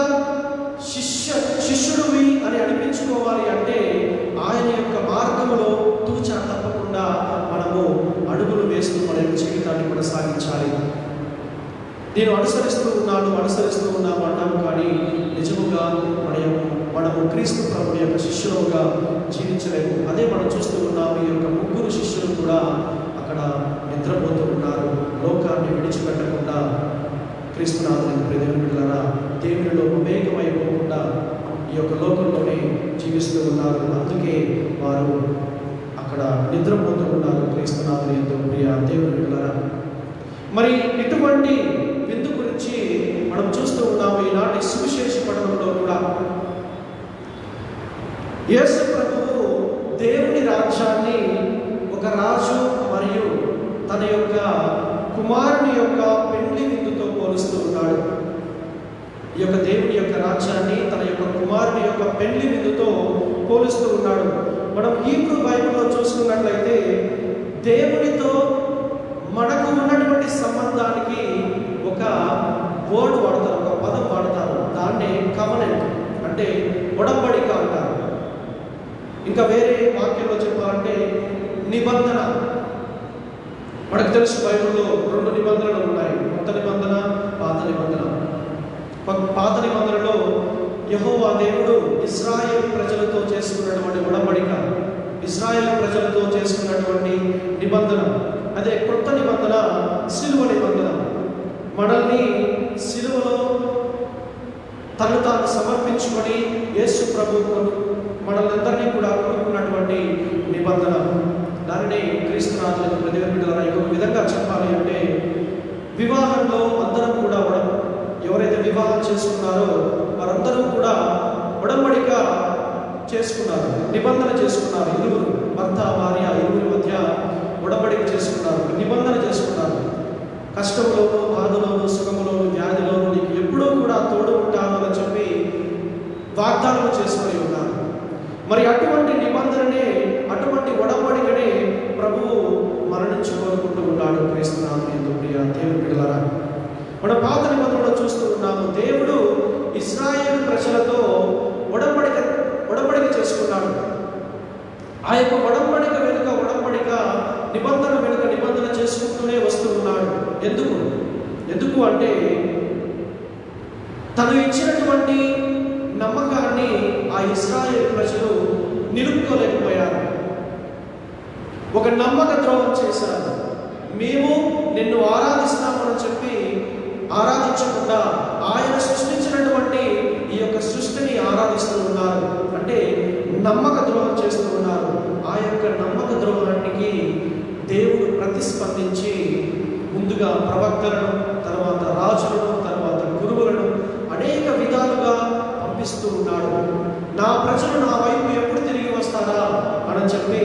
శిష్యుడివి అని అనిపించుకోవాలి అంటే ఆయన యొక్క మార్గంలో తూచా తప్పకుండా మనము అడుగులు వేస్తూ మన యొక్క జీవితాన్ని కొనసాగించాలి. నేను అనుసరిస్తూ ఉన్నాము అన్నాము, కానీ నిజముగా మనము క్రీస్తు ప్రభుని యొక్క శిష్యులుగా జీవించలేము. అదే మనం చూస్తూ ఉన్నాము. ఈ యొక్క ముగ్గురు శిష్యులు కూడా అక్కడ నిద్రపోతూ ఉన్నారు. లోకాన్ని విడిచిపెట్టకుండా క్రీస్తునాథుని దేవుని బిడ్డలారా, దేవునిలో మమేకమైపోకుండా ఈ యొక్క లోకంలోనే జీవిస్తూ ఉన్నారు. అందుకే వారు అక్కడ నిద్రపోతూ ఉన్నారు. క్రీస్తునాథుని యందు ప్రియ దేవుని బిడ్డలారా, మరి ఇటువంటి విందు గురించి మనం చూస్తూ ఉన్నాము. ఈనాటి సువిశేష పఠనంలో కూడా యేసు ప్రభువు దేవుని రాజ్యాన్ని ఒక రాజు మరియు తన యొక్క కుమారుని యొక్క పెండ్లి విందుతో పోలుస్తూ ఉన్నాడు. ఈ యొక్క దేవుని యొక్క రాజ్యాన్ని తన యొక్క కుమారుని యొక్క పెండ్లి విందుతో పోలుస్తూ ఉన్నాడు. మనం హీబ్రూ బైబిల్లో చూసుకున్నట్లయితే దేవునితో మనకు ఉన్నటువంటి సంబంధానికి ఒక వర్డ్ వాడతారు, ఒక పదం వాడతారు. దాన్నే కవెనెంట్ అంటే ఒడంబడిక అంటారు. ఇంకా వేరే వాక్యంలో చెప్పాలంటే నిబంధన. మనకు తెలుసు బైబిల్లో 2 నిబంధనలు ఉన్నాయి, కొత్త నిబంధన, పాత నిబంధన. పాత నిబంధనలో యెహోవా దేవుడు ఇశ్రాయేలు ప్రజలతో చేసుకున్నటువంటి ఒడంబడిక, ఇశ్రాయేలు ప్రజలతో చేసుకున్నటువంటి నిబంధన. అదే కొత్త నిబంధన సిలువ నిబంధన. మనల్ని సిలువలో తను తాను సమర్పించుకొని యేసు ప్రభువు మనల్ని కూడా కొనుక్కున్నటువంటి నిబంధన. దానిని క్రీస్తునాథుని దేవుని బిడ్డలారా, ఇంకొక విధంగా చెప్పాలి అంటే వివాహంలో అందరం కూడా ఎవరైతే వివాహం చేసుకున్నారో వారందరూ కూడా ఒడంబడిక చేసుకున్నారు, నిబంధన చేసుకున్నారు. ఇరువురు భర్త భార్య ఇరువురి మధ్య ఒడంబడిక చేసుకున్నారు, నిబంధన చేసుకున్నారు. కష్టంలోనూ బాధలోనూ సుఖములోనూ వ్యాధిలోనూ నీకు ఎప్పుడూ కూడా తోడు ఉంటాను అని చెప్పి వాగ్దానం చేసుకొని ఉన్నారు. మరి అటువంటి నిబంధననే, అటువంటి ఒడంబడికనే ప్రభువు మన నుంచి కోరుకుంటూ ఉన్నాడు. క్రీస్తునాథుని యందు ప్రియ దేవుని బిడ్డలారా, మన పాత నిబంధనలో చూస్తూ ఉన్నాము. దేవుడు ఇశ్రాయేలు ప్రజలతో ఒడంబడిక చేసుకున్నాడు. ఆ యొక్క ఒడంబడిక వెనుక ఒడంబడిక, నిబంధన వెనుక నిబంధన చేసుకుంటూనే వస్తూ ఉన్నాడు. ఎందుకు అంటే తను ఇచ్చినటువంటి నమ్మకాన్ని ఆ ఇశ్రాయేలు ప్రజలు నిలుపుకోలేకపోయారు. ఒక నమ్మక ద్రోహం చేశారు. మేము నిన్ను ఆరాధిస్తామని చెప్పి ఆరాధించకుండా ఆయన సృష్టించినటువంటి ఈ యొక్క సృష్టిని ఆరాధిస్తూ ఉన్నారు. అంటే నమ్మక ద్రోహం చేస్తూ ఉన్నారు. ఆ యొక్క నమ్మక ద్రోహానికి దేవుడు ప్రతిస్పందించి ముందుగా ప్రవక్తలను, తర్వాత రాజులను, తర్వాత గురువులను అనేక విధాలుగా పంపిస్తూ ఉన్నాడు. నా ప్రజలు నా వైపు ఎప్పుడు తిరిగి వస్తారా అని చెప్పి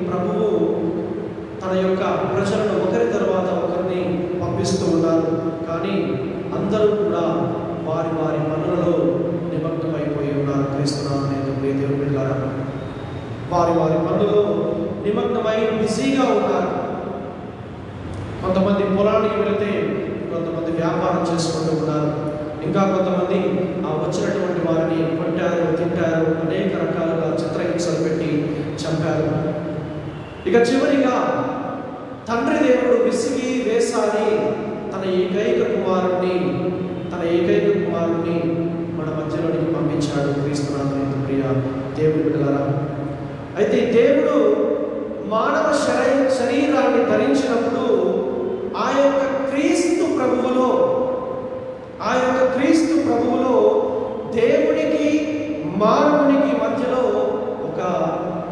ప్రభువు తన యొక్క ప్రజలను ఒకరి తర్వాత ఒకరిని పంపిస్తూ ఉన్నారు. కానీ అందరూ కూడా వారి వారి పనులలో నిమగ్నమైపోయి ఉన్నారు. క్రీస్తునాథుని యందు ప్రియ దేవుని బిడ్డలారా, వారి వారి పనులలో నిమగ్నమై బిజీగా ఉన్నారు. కొంతమంది పొలానికి వెళితే కొంతమంది వ్యాపారం చేసుకుంటూ ఉన్నారు. ఇంకా కొంతమంది ఆ వచ్చినటువంటి వారిని కొట్టారు, తింటారు, అనేక రకాలుగా చిత్రహింసలు ఇక చివరిగా తండ్రి దేవుడు విసిగి వేసారి తన ఏకైక కుమారుణ్ణి మన మధ్యలోనికి పంపించాడు. క్రీస్తునాథుని ప్రియ దేవుని బిడ్డలారా, అయితే దేవుడు మానవ శరీరాన్ని ధరించినప్పుడు ఆ యొక్క క్రీస్తు ప్రభువులో దేవునికి మానవునికి మధ్యలో ఒక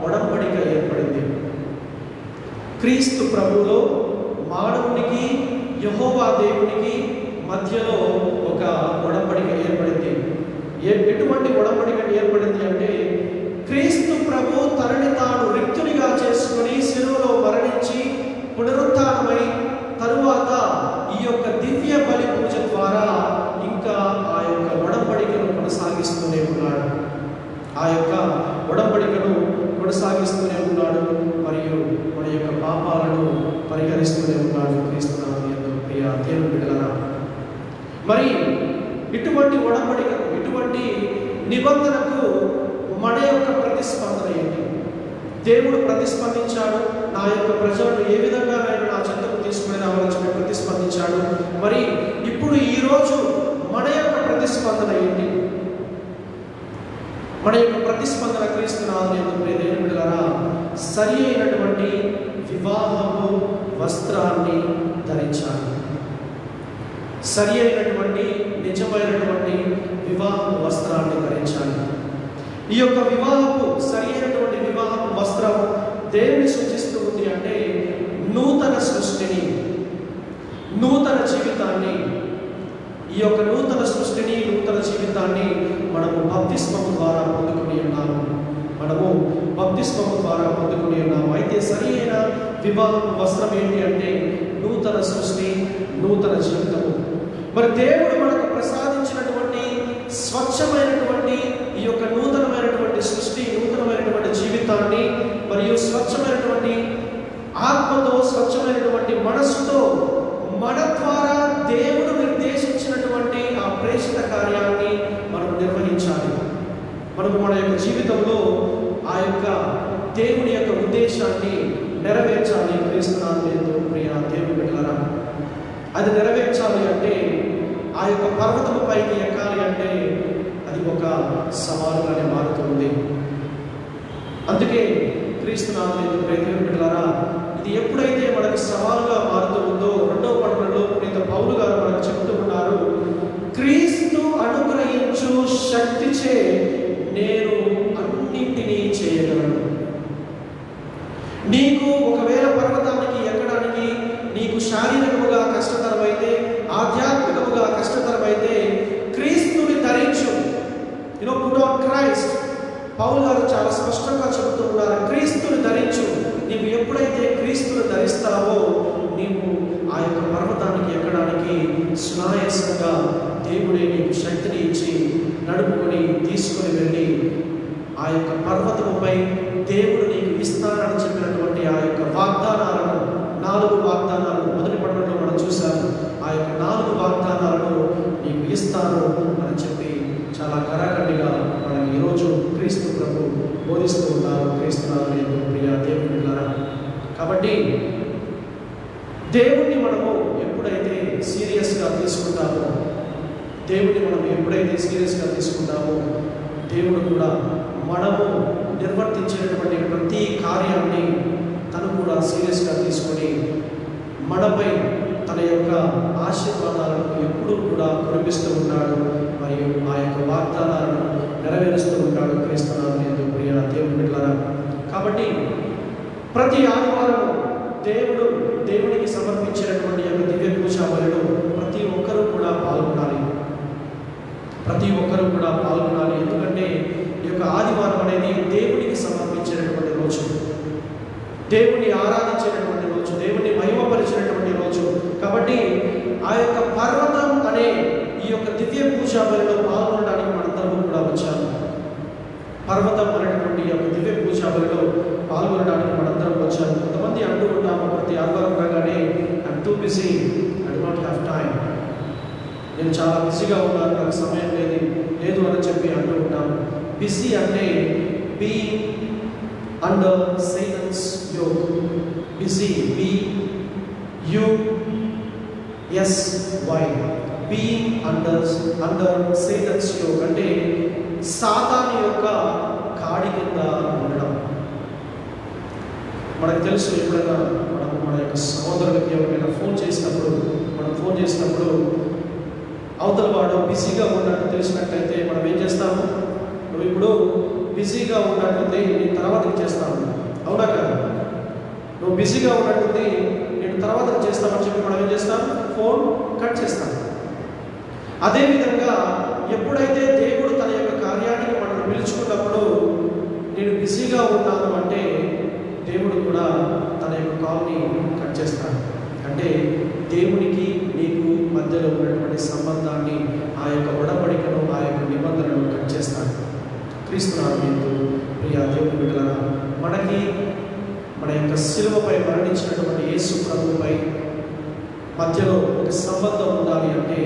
ఒడంబడిక ఏర్పడింది. క్రీస్తు ప్రభువులో మానవునికి యెహోవా దేవునికి మధ్యలో ఒక ఒడంబడిక ఏర్పడింది. ఎటువంటి ఒడంబడిక ఏర్పడింది అంటే, క్రీస్తు ప్రభు తనని తాను రిక్తునిగా చేసుకుని శిలువలో మరణించి పునరుత్థానమై తరువాత ఈ యొక్క దివ్య బలి పూజ ద్వారా ఇంకా ఆ యొక్క ఒడంబడికను కొనసాగిస్తూనే ఉన్నాడు. మరియు మన యొక్క పాపాలను పరిహరిస్తూనే ఉన్నాడు. క్రీస్తునాథుని యందు ప్రియ దేవుని బిడ్డలారా, మరి ఇటువంటి ఒడంబడికకు, ఇటువంటి నిబంధనకు మన యొక్క ప్రతిస్పందన ఏంటి? దేవుడు ప్రతిస్పందించాడు. నా యొక్క ప్రజలను ఏ విధంగా నేను నా చెంతకు తీసుకుని రావాలని చెప్పి ప్రతిస్పందించాడు. మరి ఇప్పుడు ఈరోజు మన యొక్క ప్రతిస్పందన ఏంటి? మన యొక్క ప్రతిస్పందన క్రీస్తునాథుని యందు ప్రియ దేవుని బిడ్డలారా, సరి అయినటువంటి వివాహపు వస్త్రాన్ని ధరించాలి. సరి అయినటువంటి నిజమైనటువంటి వివాహపు వస్త్రాన్ని ధరించాలి. ఈ యొక్క సరి అయినటువంటి వివాహపు వస్త్రం దేనిని సూచిస్తూ ఉంది అంటే, నూతన సృష్టిని, నూతన జీవితాన్ని. ఈ యొక్క నూతన సృష్టిని, నూతన జీవితాన్ని మనము బాప్తిస్మము ద్వారా పొందుకుని ఉన్నాము. అయితే సరి అయిన వివాహపు వస్త్రం ఏంటి అంటే, నూతన సృష్టి, నూతన జీవితము. మరి దేవుడు మనకు ప్రసాదించినటువంటి స్వచ్ఛమైనటువంటి ఈ యొక్క నూతనమైనటువంటి సృష్టి, నూతనమైనటువంటి జీవితాన్ని, మరియు స్వచ్ఛమైనటువంటి ఆత్మతో, స్వచ్ఛమైనటువంటి మనస్సుతో మన ద్వారా దేవుడు నిర్దేశించినటువంటి ఆ ప్రేషిత కార్యాన్ని మనం నిర్వహించాలి. మనము మన యొక్క జీవితంలో ఆ యొక్క దేవుని యొక్క ఉద్దేశాన్ని నెరవేర్చాలి. క్రీస్తునాథుని యందు ప్రియ దేవుని బిడ్డలారా, అది నెరవేర్చాలి అంటే, ఆ యొక్క పర్వతము పైకి ఎక్కాలి అంటే అది ఒక సవాలుగానే మారుతుంది. అందుకే క్రీస్తునాథుని యందు ప్రియ దేవుని బిడ్డలారా, ఇది ఎప్పుడైతే మనకి సవాలుగా మారుతూ ఉందో, 2వ పట్టణంలో పునీత పౌలు గారు మనకు చెప్తూ ఉన్నారు, క్రీస్తు అనుగ్రహించు శక్తిచే నేను అన్నింటినీ చేయగలను. నీకు ఒకవేళ పర్వతానికి ఎక్కడానికి నీకు శారీరకముగా కష్టతరమైతే, ఆధ్యాత్మికముగా కష్టతరమైతే, క్రీస్తుని ధరించు. Put on Christ. పౌలు గారు చాలా స్పష్టంగా చెబుతూ ఉన్నారు, క్రీస్తుని ధరించు. నీవు ఎప్పుడైతే క్రీస్తుని ధరిస్తావో, నీవు ఆ యొక్క పర్వతానికి ఎక్కడానికి సునాయాసంగా దేవుడే నీకు శక్తిని ఇచ్చి నడుపుకొని తీసుకొని వెళ్ళి ఆ యొక్క పర్వతముపై దేవుడు నీకు ఇస్తానని చెప్పినటువంటి ఆ యొక్క వాగ్దానాలను, 4 వాగ్దానాలు మొదటి పట్టణంలో మనం చూసాము. ఆ యొక్క 4 వాగ్దానాలను నీకు ఇస్తాను అని చెప్పి చాలా కరాఖండిగా మనకి ఈరోజు క్రీస్తు ప్రభు బోధిస్తూ ఉన్నారు. క్రీస్తునాథుని యందు ప్రియ దేవుని బిడ్డలారా, కాబట్టి దేవుణ్ణి మనము ఎప్పుడైతే సీరియస్గా తీసుకుంటామో, దేవుడు కూడా మనము నిర్వర్తించేటటువంటి ప్రతి కార్యాన్ని తను కూడా సీరియస్గా తీసుకొని మనపై తన యొక్క ఆశీర్వాదాలను ఎప్పుడూ కూడా కురిపిస్తూ ఉంటాడు. మరియు ఆ యొక్క వాగ్దానాలను నెరవేరుస్తూ ఉంటాడు. క్రీస్తునాథుని యందు ప్రియ దేవుని బిడ్డలారా, కాబట్టి ప్రతి ఆదివారం దేవునికి సమర్పించినటువంటి యొక్క దివ్య పూజా బలిలో ప్రతి ఒక్కరూ కూడా పాల్గొనాలి. ఎందుకంటే ఈ యొక్క ఆదివారం అనేది దేవునికి సమర్పించినటువంటి రోజు, దేవుని ఆరాధించేటటువంటి రోజు, దేవుని మహిమపరిచినటువంటి రోజు. కాబట్టి ఆ యొక్క పర్వతం అనే ఈ యొక్క దివ్య పూజా బలిలో పాల్గొనడానికి మనందరూ కూడా వచ్చాము. పర్వతం అనేటువంటి ఈ యొక్క దివ్య పూజా బలిలో పాల్గొనడానికి మనందరం వచ్చాము. కొంతమంది అంటూ ఉంటాము, ప్రతి ఆదివారం రాగానే I'm too busy, I do not have time, నేను చాలా బిజీగా ఉన్నాను, నాకు సమయం లేదు అని చెప్పి అంటూ ఉంటాను. బిజీ అంటే being under Satan's yoke. Busy, B-U-S-Y. Being under Satan's yoke అంటే సాతాను యొక్క కాడి కింద ఉండడం. మనకు తెలుసు, ఎప్పుడైనా మన యొక్క సహోదరులకి ఎవరికైనా ఫోన్ చేసినప్పుడు అవతల వాడు బిజీగా ఉన్నట్టు తెలిసినట్లయితే మనం ఏం చేస్తాము? నువ్వు ఇప్పుడు బిజీగా ఉన్నట్టుంది, నేను తర్వాత చేస్తాను, అవునా కదా? నువ్వు బిజీగా ఉన్నట్టుంది, నేను తర్వాత చేస్తామని చెప్పి మనం ఏం చేస్తాం? ఫోన్ కట్ చేస్తాం. అదేవిధంగా ఎప్పుడైతే దేవుడు తన యొక్క కార్యానికి మనం పిలుచుకున్నప్పుడు నేను బిజీగా ఉన్నాను అంటే దేవుడు కూడా తన యొక్క కాల్ని కట్ చేస్తాడు. అంటే దేవునికి నీకు మధ్యలో ఉన్నటువంటి సంబంధాన్ని, ఆ యొక్క ఉడబడికను, ఆ యొక్క నిబంధనను కట్ చేస్తాడు. క్రీస్తునాథుడు ప్రియ దేవుని బిడ్డలారా, మనకి మన యొక్క శిలువపై మరణించినటువంటి యేసు ప్రభువుపై మధ్యలో ఒక సంబంధం ఉండాలి అంటే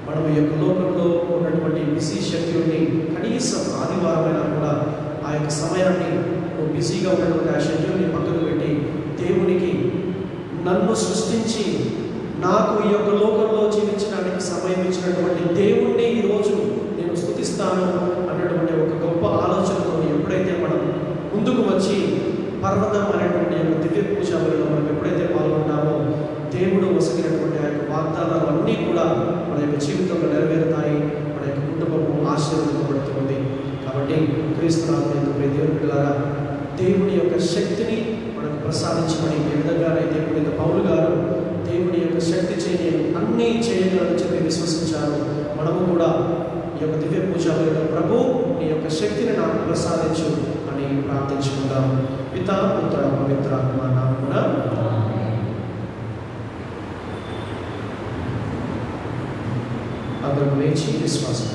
మనం ఈ యొక్క లోకంలో ఉన్నటువంటి బిజీ షెడ్యూల్ని కనీసం ఆదివారమైనా కూడా ఆ యొక్క సమయాన్ని, నువ్వు బిజీగా ఉన్నటువంటి ఆ షెడ్యూల్ని పక్కన పెట్టి దేవునికి, నన్ను సృష్టించి నాకు ఈ యొక్క లోకంలో జీవించడానికి సమయం ఇచ్చినటువంటి దేవుణ్ణి ఈరోజు నేను స్తుతిస్తాను అన్నటువంటి ఒక గొప్ప ఆలోచనతో ఎప్పుడైతే మనం ముందుకు వచ్చి పర్వతం అనేటువంటి యొక్క దివ్య పూజలో మనం ఎప్పుడైతే పాల్గొంటామో దేవుడు వసగినటువంటి ఆ యొక్క వాగ్దానాలు అన్నీ కూడా మన యొక్క జీవితంలో నెరవేరుతాయి. మన యొక్క కుటుంబము ఆశీర్వదించబడుతుంది. కాబట్టి క్రీస్తునాథుడు దేవుని పిల్లలారా, దేవుని యొక్క శక్తిని మనకు ప్రసాదించమని ఏ విధంగానైతే పునీత పౌలు గారు దేవుని యొక్క శక్తి చేయ అన్నీ చేయగలని చెప్పి విశ్వసించారు, మనము కూడా ఈ యొక్క దివ్య పూజలో ప్రభు నీ యొక్క శక్తిని నాకు ప్రసాదించు అని ప్రార్థించుకుందాం. పితా పుత్ర పవిత్రాత్మ నామమున అందరూ లేచి విశ్వాసం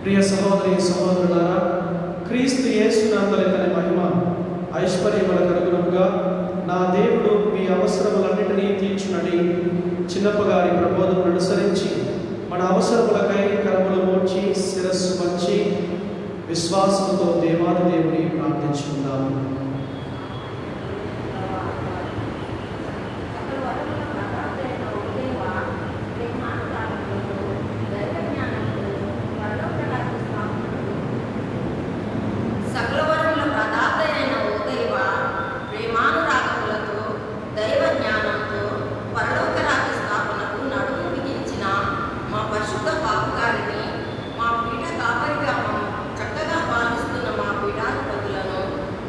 ప్రియ సహోదరి సహోదరులారా, క్రీస్తు యేసునందలి తన మహిమ ఐశ్వర్యములకు అనుగుణముగా నా దేవుడు మీ అవసరములన్నిటినీ తీర్చునని చిన్నప్ప గారి ప్రబోధమును అనుసరించి మన అవసరములకై కరములు మోడ్చి శిరస్సు వంచి విశ్వాసంతో దేవాది దేవుని ప్రార్థించుకుందాము.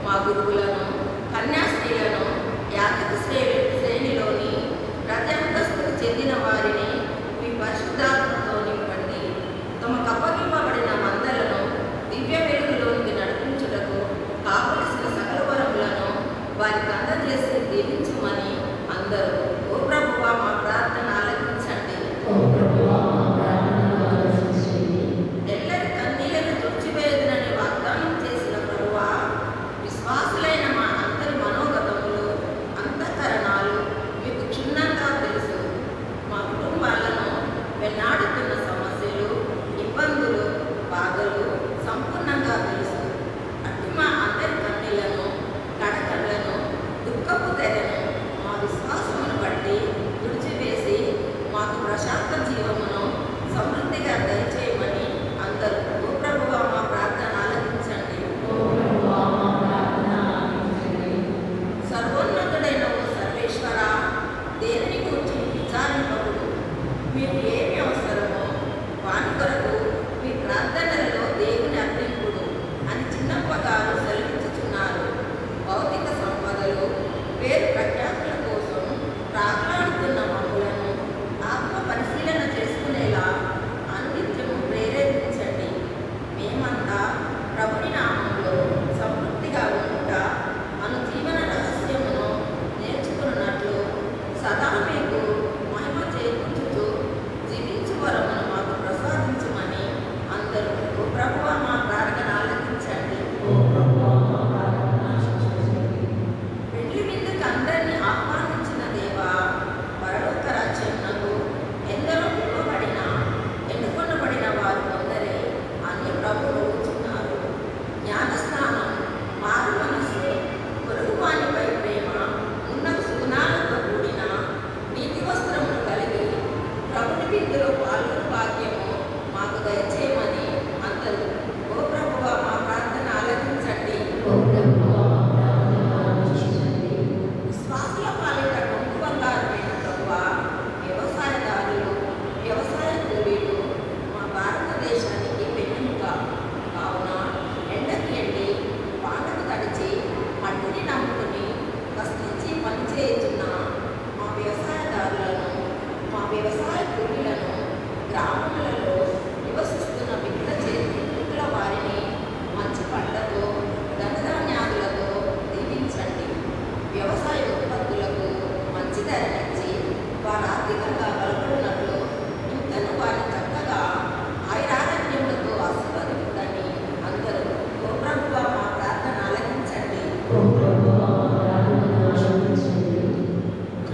మా గురువు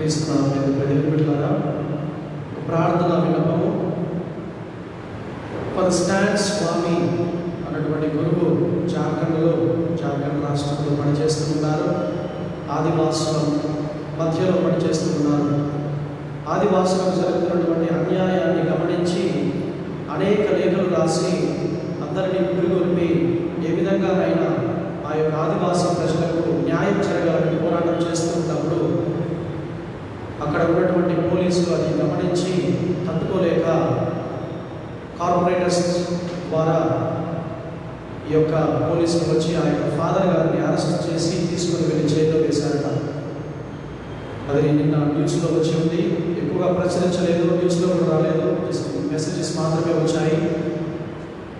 క్రీస్తునామమున ప్రియమైన ప్రార్థన విన్నపము. ఫర్ స్టాన్ స్వామి అన్నటువంటి గురువు జార్ఖండ్ రాష్ట్రంలో పనిచేస్తున్నారు. ఆదివాసుల మధ్యలో పనిచేస్తున్నారు. ఆదివాసులకు జరుగుతున్నటువంటి అన్యాయాన్ని గమనించి అనేక లేఖలు రాసి అందరినీ పురిగొల్పి ఏ విధంగా అయినా ఆ యొక్క ఆదివాసీ ప్రజలకు న్యాయం జరగాలని పోరాటం చేస్తున్నప్పుడు అక్కడ ఉన్నటువంటి పోలీసులు అది గమనించి తట్టుకోలేక కార్పొరేటర్స్ ద్వారా ఈ యొక్క పోలీసులు వచ్చి ఆ యొక్క ఫాదర్ గారిని అరెస్ట్ చేసి తీసుకుని వెళ్ళి జైల్లో వేశారట. అది నిన్న న్యూస్లో వచ్చి ఉంది. ఎక్కువగా ప్రచురించలేదు, న్యూస్లో కూడా రాలేదు, మెసేజెస్ మాత్రమే వచ్చాయి.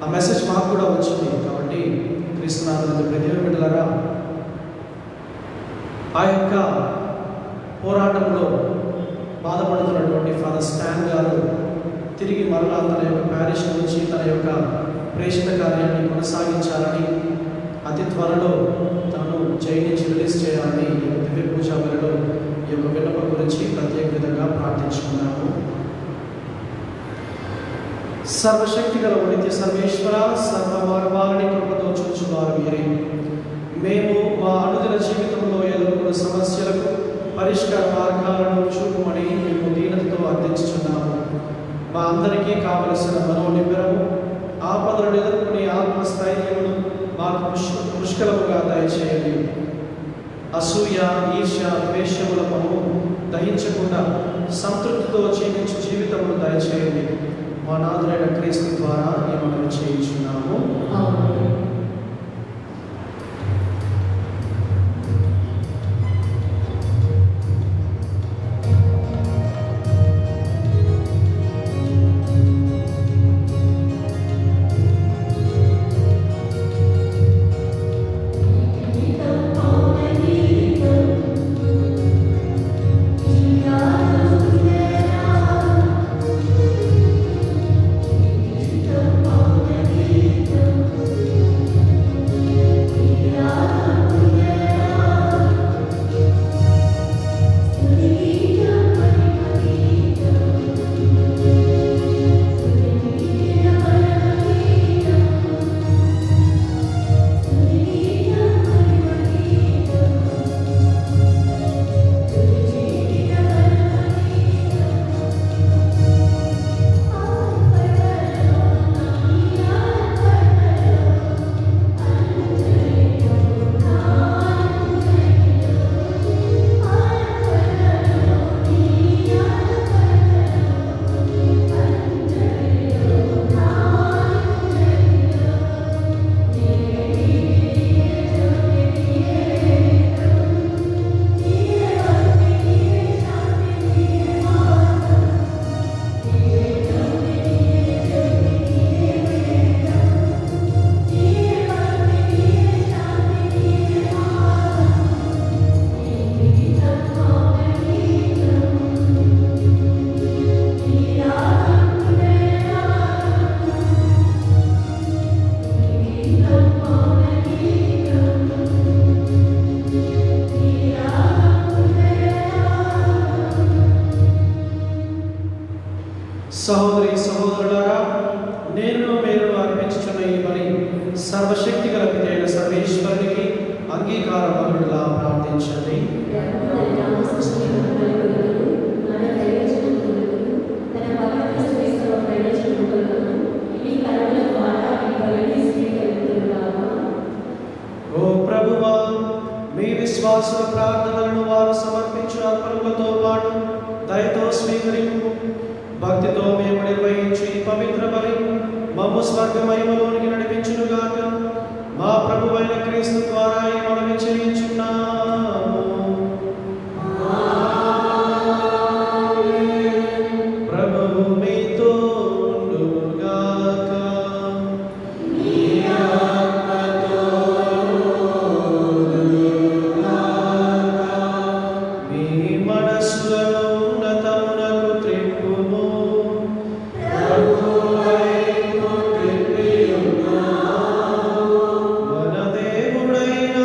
ఆ మెసేజ్ మాకు కూడా వచ్చింది. కాబట్టి క్రీస్తునాథుని ప్రతి బిడ్డలారా, ఆ యొక్క పోరాటంలో బాధపడుతున్నటువంటి ఫాదర్ స్టాన్ గారు తిరిగి మరలా తన యొక్క ప్యారిష్ నుంచి తన యొక్క ప్రేషిత కార్యాన్ని కొనసాగించాలని, అతి త్వరలో తను జైలు నుంచి రిలీజ్ చేయాలని దివ్య పూజా వేళలో ఈ యొక్క విన్నపం గురించి ప్రత్యేక విధంగా ప్రార్థించుకున్నాము. సర్వశక్తి గల నిత్య సర్వేశ్వర, సర్వమానవాళిని కృపతో చూచువారు మీరే. మేము మా అనుదిన జీవితంలో ఎదుర్కొన్న సమస్యలకు పరిష్కార మార్గాలను చూపమని మేము దీనతతో అర్థించుచున్నాము. మా అందరికీ కావలసిన మనోనిబ్బరము, ఆపదలను ఎదుర్కొనే ఆత్మస్థైర్యమును మాకు పుష్కలముగా దయచేయండి. అసూయ, ఈర్ష్య, ద్వేషములను దహించకుండా సంతృప్తితో జీవించు జీవితమును దయచేయండి. మా నాథుడైన క్రీస్తు ద్వారా ఈ మనవి చేయించున్నాము. సహోదరి సహోదరులారా, నేను మీరు అర్పించుచున్న ఈ బలి సర్వశక్తి గల పితైన సర్వేశ్వరునికి అంగీకార బలులా ప్రార్థించండి. ఓ ప్రభువా, మీ విశ్వాసుల ప్రార్థనలను వారు సమర్పించు అర్పణలతో పాటు దయతో స్వీకరింపు. భక్తితో మేము నిర్వహించి పవిత్ర బలి మమ్ము స్వర్గ మహిమలోనికి నడిపించునుగాక. మా ప్రభువైన క్రీస్తు ద్వారా ఈ మనవి చేయించున్నాము. ప్రభువు మీతో ఉండుగాక. మీ మనస్సులను ఉన్నతమునకు త్రిప్పుము. మన దేవుడైన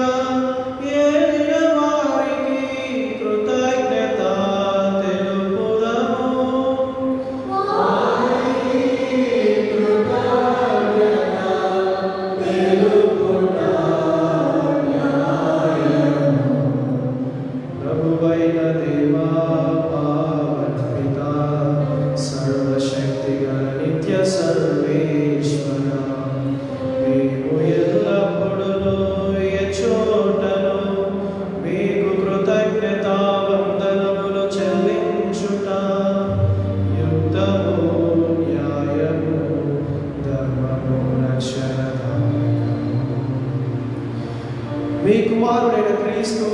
క్రీస్తు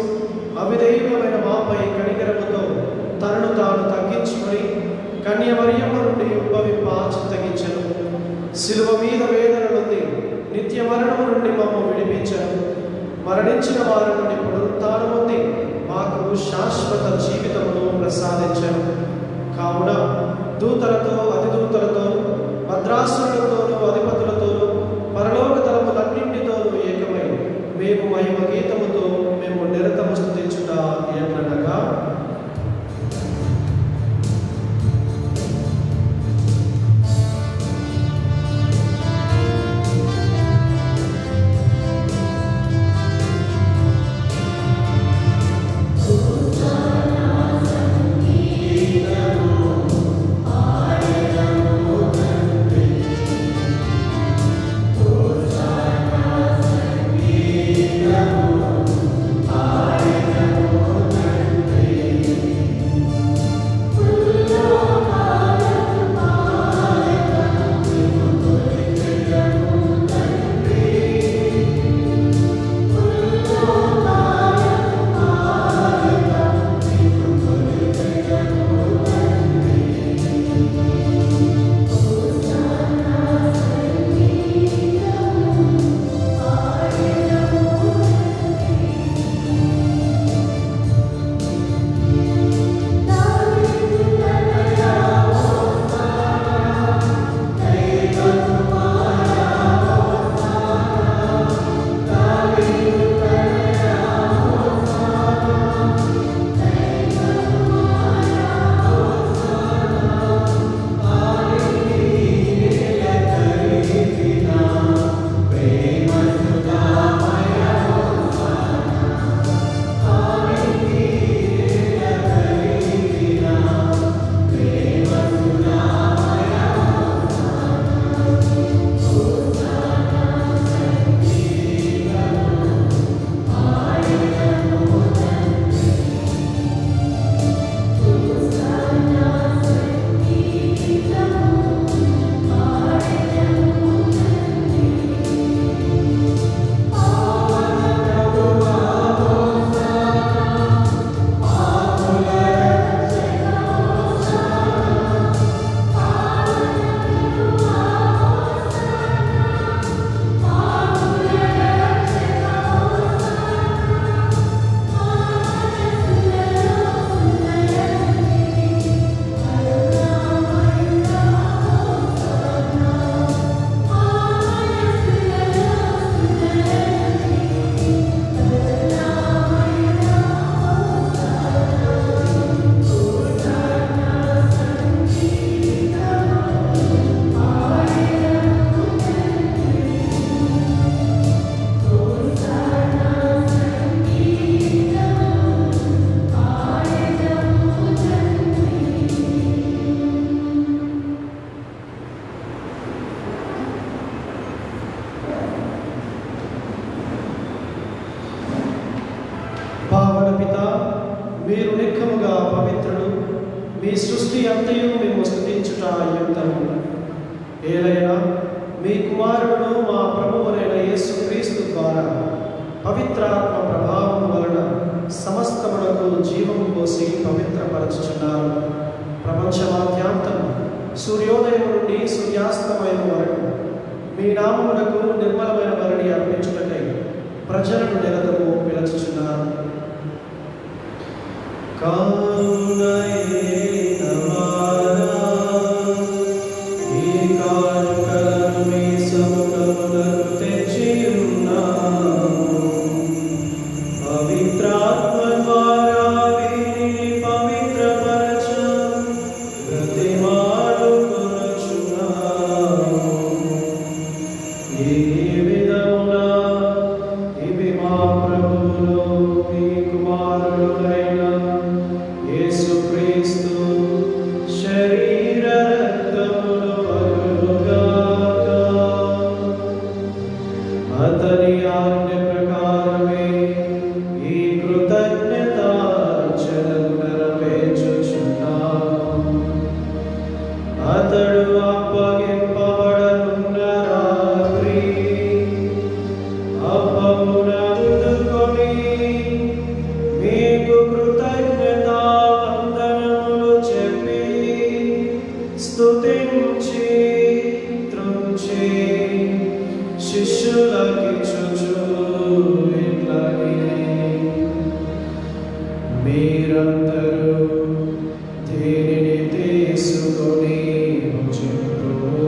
అవిధేయులమైన మాపై కనికరముతో తనను తాను తగ్గించుకొని కన్యమరియమ్మ నుండి ఉద్భవింప చిత్తగించను. శిలువ మీద వేదన నుండి నిత్య మరణము నుండి మమ్మ విడిపించను. మరణించిన వారి నుండి పునరుత్థానం పొంది మాకు శాశ్వత జీవితమును ప్రసాదించను. కావున దూతలతో అతిదూతలతో భద్రాసురులతోనూ అధిపతులతోనూ పరలోక తలములన్నింటితోనూ ఏకమై మేము మహిమ గీతముతో మేము నిరతము స్తుతించుట ఎట్లనగా, మీరు నిక్కముగా పవిత్రులు, మీ సృష్టి అంతయు మేము స్తుతించుట యుక్తము. ఏలైనా మీ కుమారుడు మా ప్రభువులైన యేసుక్రీస్తు ద్వారా పవిత్రాత్మ ప్రభావం వలన సమస్తమునకు జీవము పోసి పవిత్రపరచుచున్నారు. ప్రపంచమాద్యాంతం సూర్యోదయం నుండి సూర్యాస్తమయం వరకు మీ నామమునకు నిర్మలమైన బలిని అర్పించుటకై ప్రజలను నిరతము పిలుచుచున్నారు. ఈ విధమున ఇవి మా ప్రభువును మీరందరూ దీనిని తీసుకొని భుజింతురు.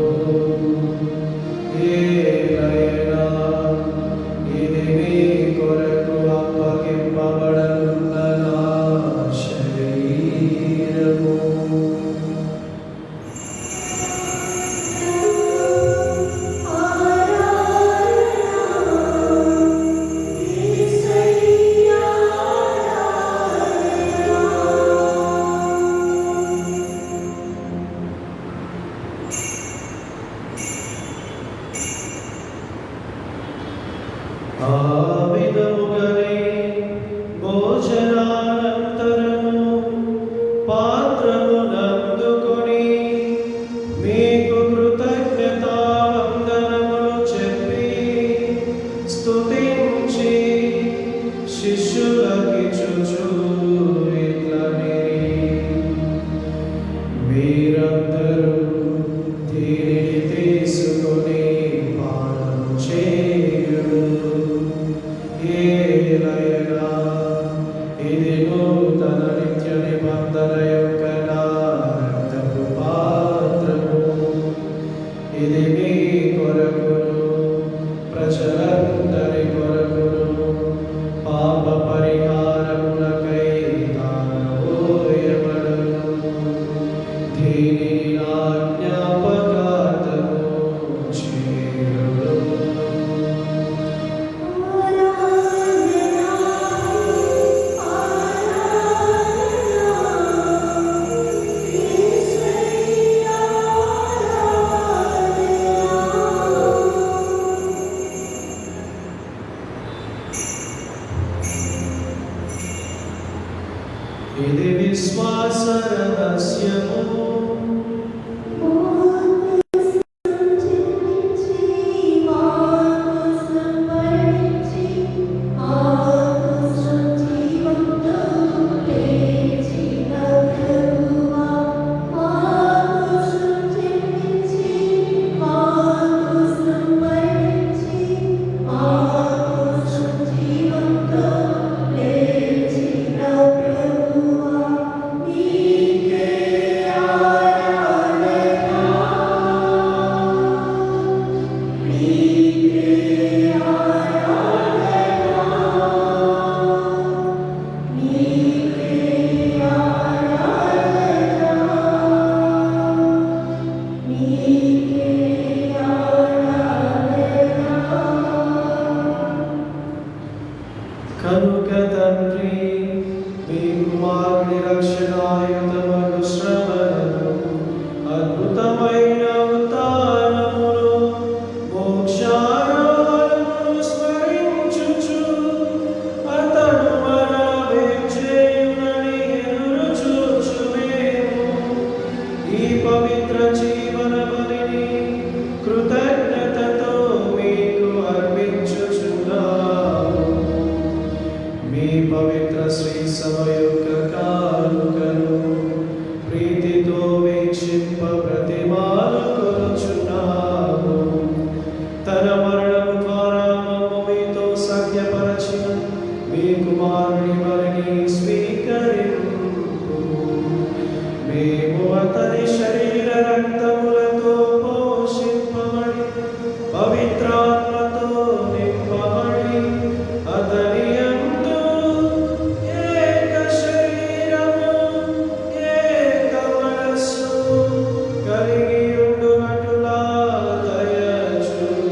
ఏలైనా ఇది మీ కొరకు అప్పగింపబడనున్న నా శరీరము. ఆ విధముగానే భోజనానంతరము పాత్రమునందుకొని మీకు కృతజ్ఞతావందనములు చెప్పి స్తుతించి శిష్యులకిచ్చుచు ఇట్లనిరి, మీరందరూ దీనిని తీసుకొని పానము చేయుడు. ఏలైనా ఇది నూతన నిత్య నిబంధన యొక్క నా రక్తపు పాత్రము. ఇది మీ కొరకును ప్రజలందరి కొరకును పాప పరిహారములకై దానపోయబడును. దీనిని నా జ్ఞాపకార్థము చేయుడు. ఇది విశ్వాస రహస్యము. కనుక తండ్రి, మీ కుమారుని రక్షణాయుతమగు శ్రమలను, అద్భుతమైన ఉత్థానమును, మోక్షారోహణమును స్మరించుచు అతడు మన వేచేయునని ఎదురుచూచు మేము ఈ పవిత్ర జీవన బలిని కృతజ్ఞతతో మీకు అర్పించుచున్నాము. మీ పవిత్ర శ్రీ సభ యొక్క కానుకను ప్రీతితో వీక్షింప ప్రతిమాలు కొలుచున్నాము. తన మరణము ద్వారా మమ్ము మీతో సఖ్యపరచిన మీ కుమారుని బలిని స్వీకరింపు. మేము అతని శరీర రక్తములతో పోషింపబడి పవిత్రాత్మతో నింపబడి అతని యందు ఏక శరీరము ఏక మనస్సు కలిగి ఉండునట్లుగా దయచూపు.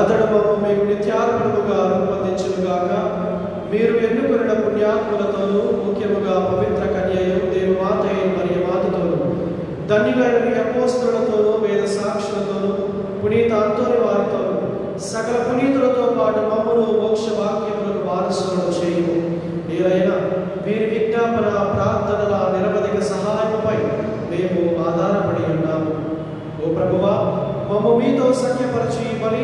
అతడు మమ్ము మీకు నిత్యార్పణముగా రూపొందించునుగాక. మీరు ఎన్నుకొనిన పుణ్యాత్ములతోనూ ముఖ్యముగా పవిత్ర కన్యయు దేవమాత అయిన మరియ మాతతోనూ ధన్యులైన మీ అపోస్తలులతోనూ వేద సాక్షులతోనూ పునీత అంతోని వారితోనూ సకల పునీతులతో పాటు మమ్మను మోక్ష వాక్యములకు వారసులను చేయు. ఏలైనా వీరి విజ్ఞాపన ప్రార్థనల నిరవధిక సహాయముపై మేము ఆధారపడి ఉన్నాము. ఓ ప్రభువా, మమ్ము మీతో సఖ్యపరచి మరి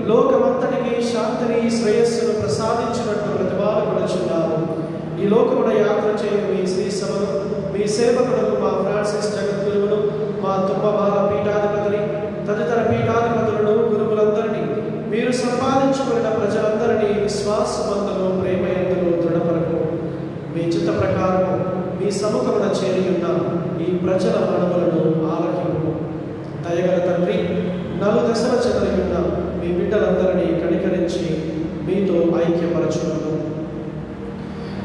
లోకమంతటికి శాంతిని శ్రేయస్సును ప్రసాదించినట్టు ప్రతిపాదనచున్నాము. ఈ లోకమున యాత్ర చేయు మీ శ్రీ సభను, మీ సేవకులకు మా ఫ్రాన్సిస్ జగద్గురువును, మా తుమ్మబాల పీఠాధిపతిని, తదితర పీఠాధిపతులను, గురువులందరినీ, మీరు సంపాదించుకున్న ప్రజలందరినీ విశ్వాస విశ్వాసమందును ప్రేమ యందును దృఢపరకు మీ చిత్త ప్రకారం మీ సముఖమున చేరి ఉన్న ఈ ప్రజల మనవులను ఆలకింపు. దయగల తండ్రి, నలుదశల చెదరి ఉన్న మీ బిడ్డలందరినీ కనికరించి మీతో ఐక్యపరచును.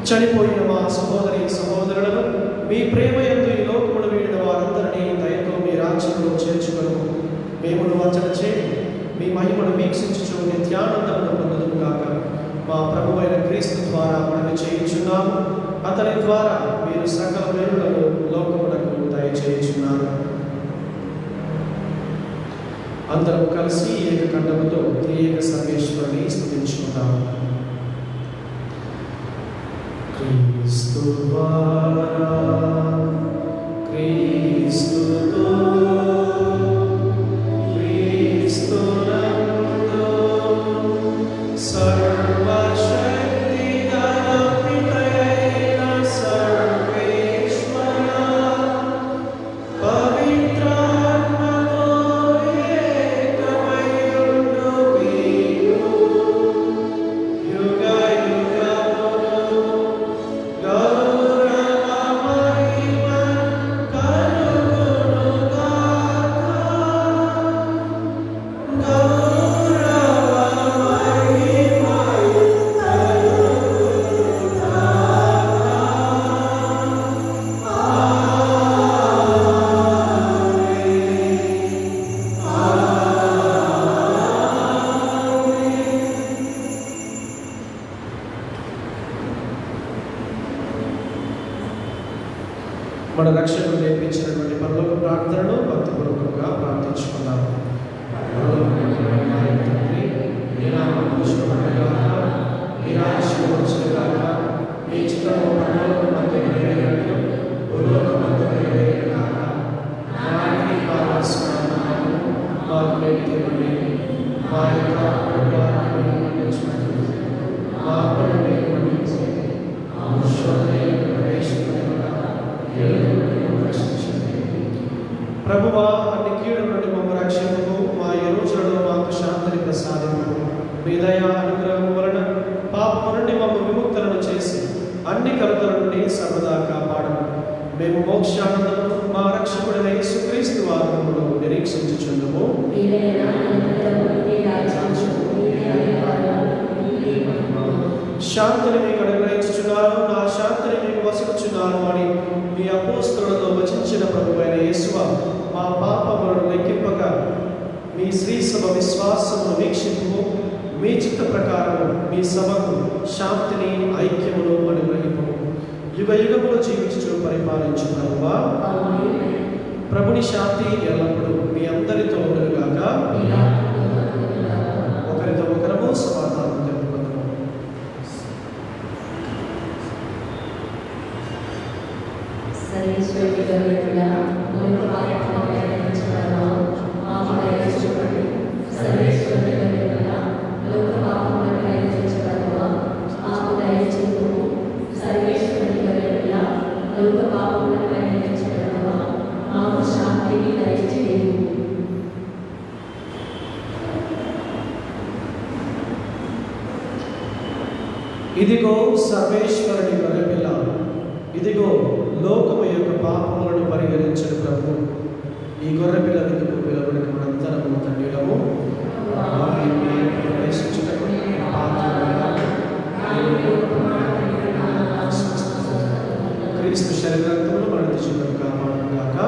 చనిపోయిన మా సహోదరి సహోదరులను మీ ప్రేమ యందు ఈ లోకమును వీడిన వారందరినీ దయతో మీ రాజ్యంలో చేర్చుకొను. మేమును వంచన చేయి మీ మహిమను వీక్షించుచు నిత్యానందమును పొందుదుము గాక. మా ప్రభువైన క్రీస్తు ద్వారా మనవి చేయుచున్నాము. అతని ద్వారా మీరు సకల మేలులను లోకమునకు దయచేయుచున్నారు. అందరం కలిసి ఏకకంఠముతో త్రియేక సర్వేశ్వరుని స్తుతించుకుందాము. క్రీస్తు ద్వారా క్రీస్తుతో క్రీస్తునందు సర్వశక్తిగల పితయైన సర్వేశ్వర పవిత్రాత్మతో ఏకమయుండు మీకు యుగ యుగములు గౌరవ మహిమ కలుగునుగాక. గౌరవ మహిమ మన రక్షకుడు నేర్పించినటువంటి పరలోక ప్రార్థనను భక్తిపూర్వకంగా ప్రార్థించుకున్నాం. తండ్రి, మీ నామం పూజింపబడుగాక, మీ రాజ్యం వచ్చుగాక, మీ చిత్తము పరలోకమందు నెరవేరునట్లు భూలోకమందు నెరవేరుగాక. నాటికి కావలసిన ఆహారము మాకు నేర్పియండి. మా యొక్క అపరాధములను మన్నించుము. మా అపరాధములను మన్నించి మా శోధనలో ప్రవేశింపనివ్వక ప్రభువా, అన్ని కీడుల నుండి మమ్మ రక్షింపు. మా ఈ రోజులలో మాకు శాంతిని ప్రసాదింపు. మీ దయా అనుగ్రహం వలన పాపము నుండి మమ్మ విముక్తులను చేసి అన్ని కలుగుల నుండి సర్వదా కాపాడము. మేము మోక్షానందము మా రక్షకుడైన యేసుక్రీస్తు వారములో నిరీక్షించుచున్నాము. శాంతిని మీకు అనుగ్రహించుచున్నాను, నా శాంతిని మీకు వసుకుచున్నాను అని మీ అపోస్తలులతో వచించిన ప్రభువైన యేసువా, మా పాపములను లెక్కింపక మీ శ్రీ సభ విశ్వాసమును వీక్షింపు. మీ చిత్త ప్రకారం మీ సభకు శాంతిని ఐక్యమును అనుగ్రహింపు. యుగ యుగములు జీవించు పరిపాలించు ప్రభువా. ప్రభుని శాంతి ఎల్లప్పుడూ మీ అందరితో ఉండుగాక. ఒకరితో ఒకరము సమాధానం తెలుపుకుందాము. ఇదిగో సర్వేశ్వరుని గొర్రెపిల్ల, ఇదిగో లోకము యొక్క పాపములను పరిహరించిన ప్రభు. ఈ గొర్రెపిల్ల విందుకు పిలువబడిన మనందరము ధన్యులము. ప్రవేశించుటకు క్రీస్తు శరీరంతో మన దిశలను కాపాడుగాక.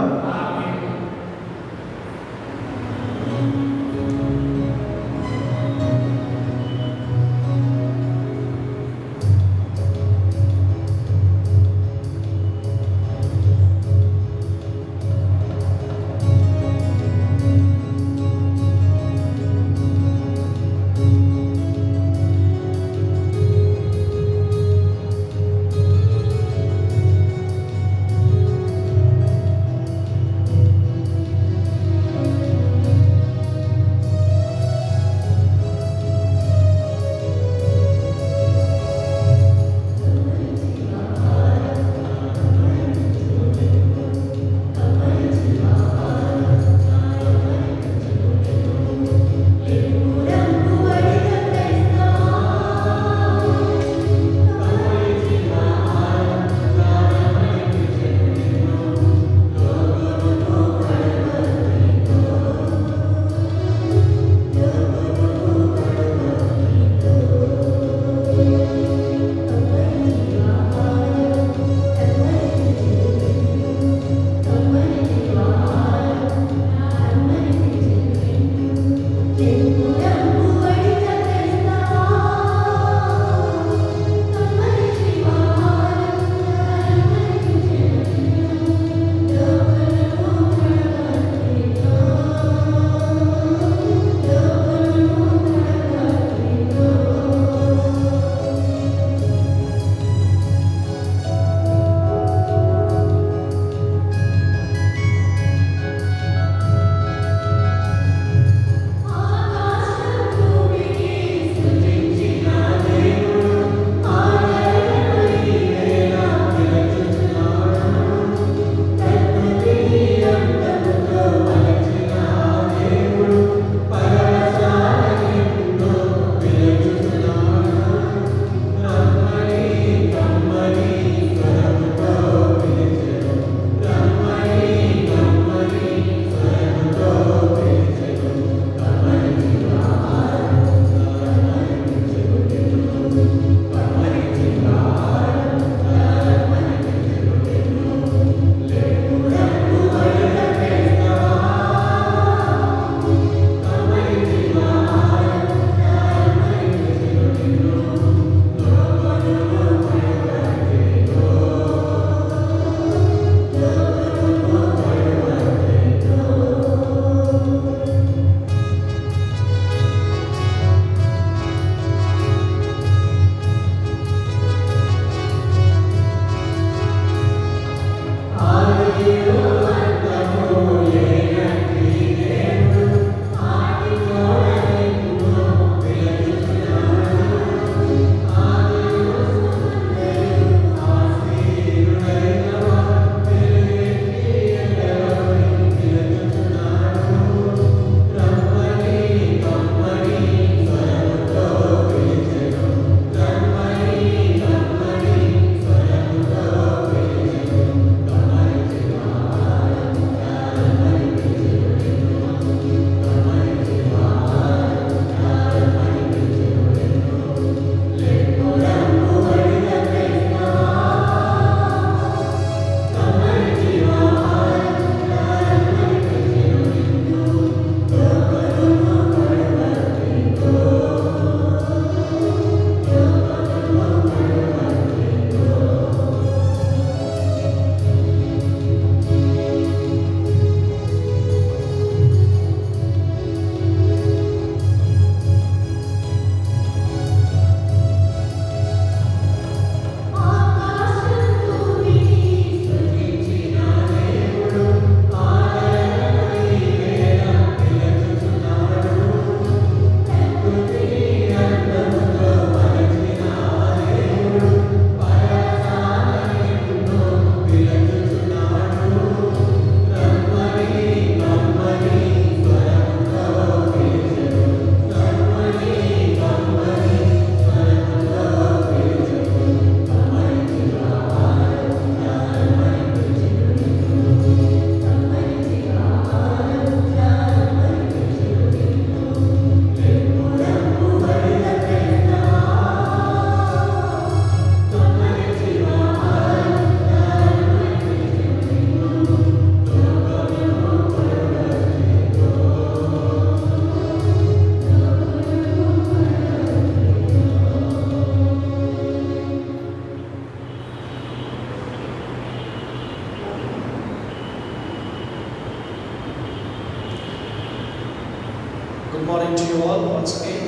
Morning to you all once again.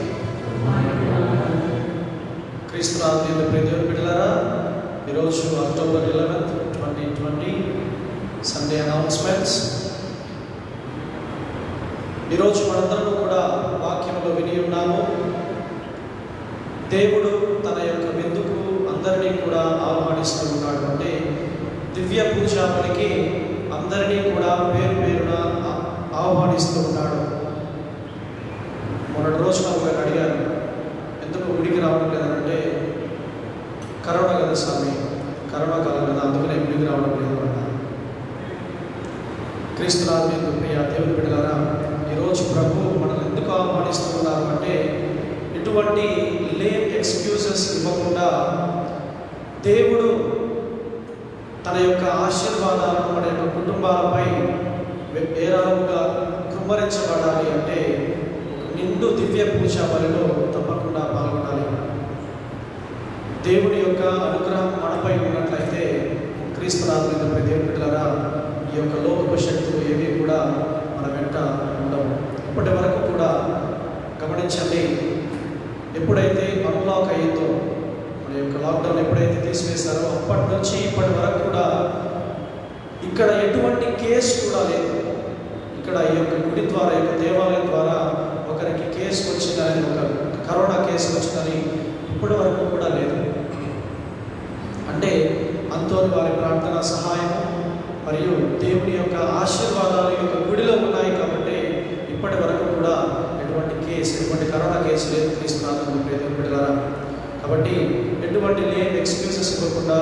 క్రీస్తునాథుని ప్రియ బిడ్డలారా, ఈరోజు అక్టోబర్ 11, 2020 సండే అనౌన్స్మెంట్స్. ఈరోజు మనందరం కూడా వాక్యంలో విని ఉన్నాము. దేవుడు తన యొక్క విందుకు అందరినీ కూడా ఆహ్వానిస్తూ ఉన్నాడు. అంటే దివ్య పూజాపలికి అందరినీ కూడా పేరు పేరున ఆహ్వానిస్తూ ఉన్నాడు. మొన్నటి రోజు నాకు అడిగాను, ఎందుకు గుడికి రావడం లేదంటే కరోనా కదా స్వామి, కరోనా కాలం కదా, అందుకనే గుడికి రావడం లేదు అన్నారు. క్రీస్తునాథుని ప్రియ దేవుని బిడ్డలారా, ఈరోజు ప్రభు మనల్ని ఎందుకు ఆహ్వానిస్తూ ఉన్నారు అంటే ఎటువంటి లేట్ ఎక్స్క్యూజెస్ ఇవ్వకుండా దేవుడు తన యొక్క ఆశీర్వాదాలను మన యొక్క కుటుంబాలపై ఏరాలుగా కుమ్మరించబడాలి అంటే నిండు దివ్య పూజా బలిలో తప్పకుండా పాల్గొనాలి. దేవుని యొక్క అనుగ్రహం మనపై ఉన్నట్లయితే క్రీస్తునాథుని దేవుని బిడ్డలారా, ఈ యొక్క లోకపు శక్తులు ఏవి కూడా మన వెంట ఉండవు. ఇప్పటి వరకు కూడా గమనించండి, ఎప్పుడైతే అన్లాక్ అయ్యిందో, మన యొక్క లాక్డౌన్ ఎప్పుడైతే తీసివేశారో అప్పటి నుంచి ఇప్పటి వరకు కూడా ఇక్కడ ఎటువంటి కేసు కూడా లేదు. ఇక్కడ ఈ యొక్క గుడి ద్వారా, ఈ యొక్క దేవాలయం ద్వారా ఒకరికి కేసు వచ్చిందని, ఒక కరోనా కేసు వచ్చిందని ఇప్పటి వరకు కూడా లేదు. అంటే అంతోని వారి ప్రార్థన సహాయము మరియు దేవుని యొక్క ఆశీర్వాదాలు ఈ యొక్క గుడిలో ఉన్నాయి కాబట్టి ఇప్పటి వరకు కూడా ఎటువంటి కరోనా కేసు లేదు. క్రీస్తునాథుని దేవుని బిడ్డలారా, కాబట్టి ఎటువంటి లేని ఎక్స్క్యూజెస్ ఇవ్వకుండా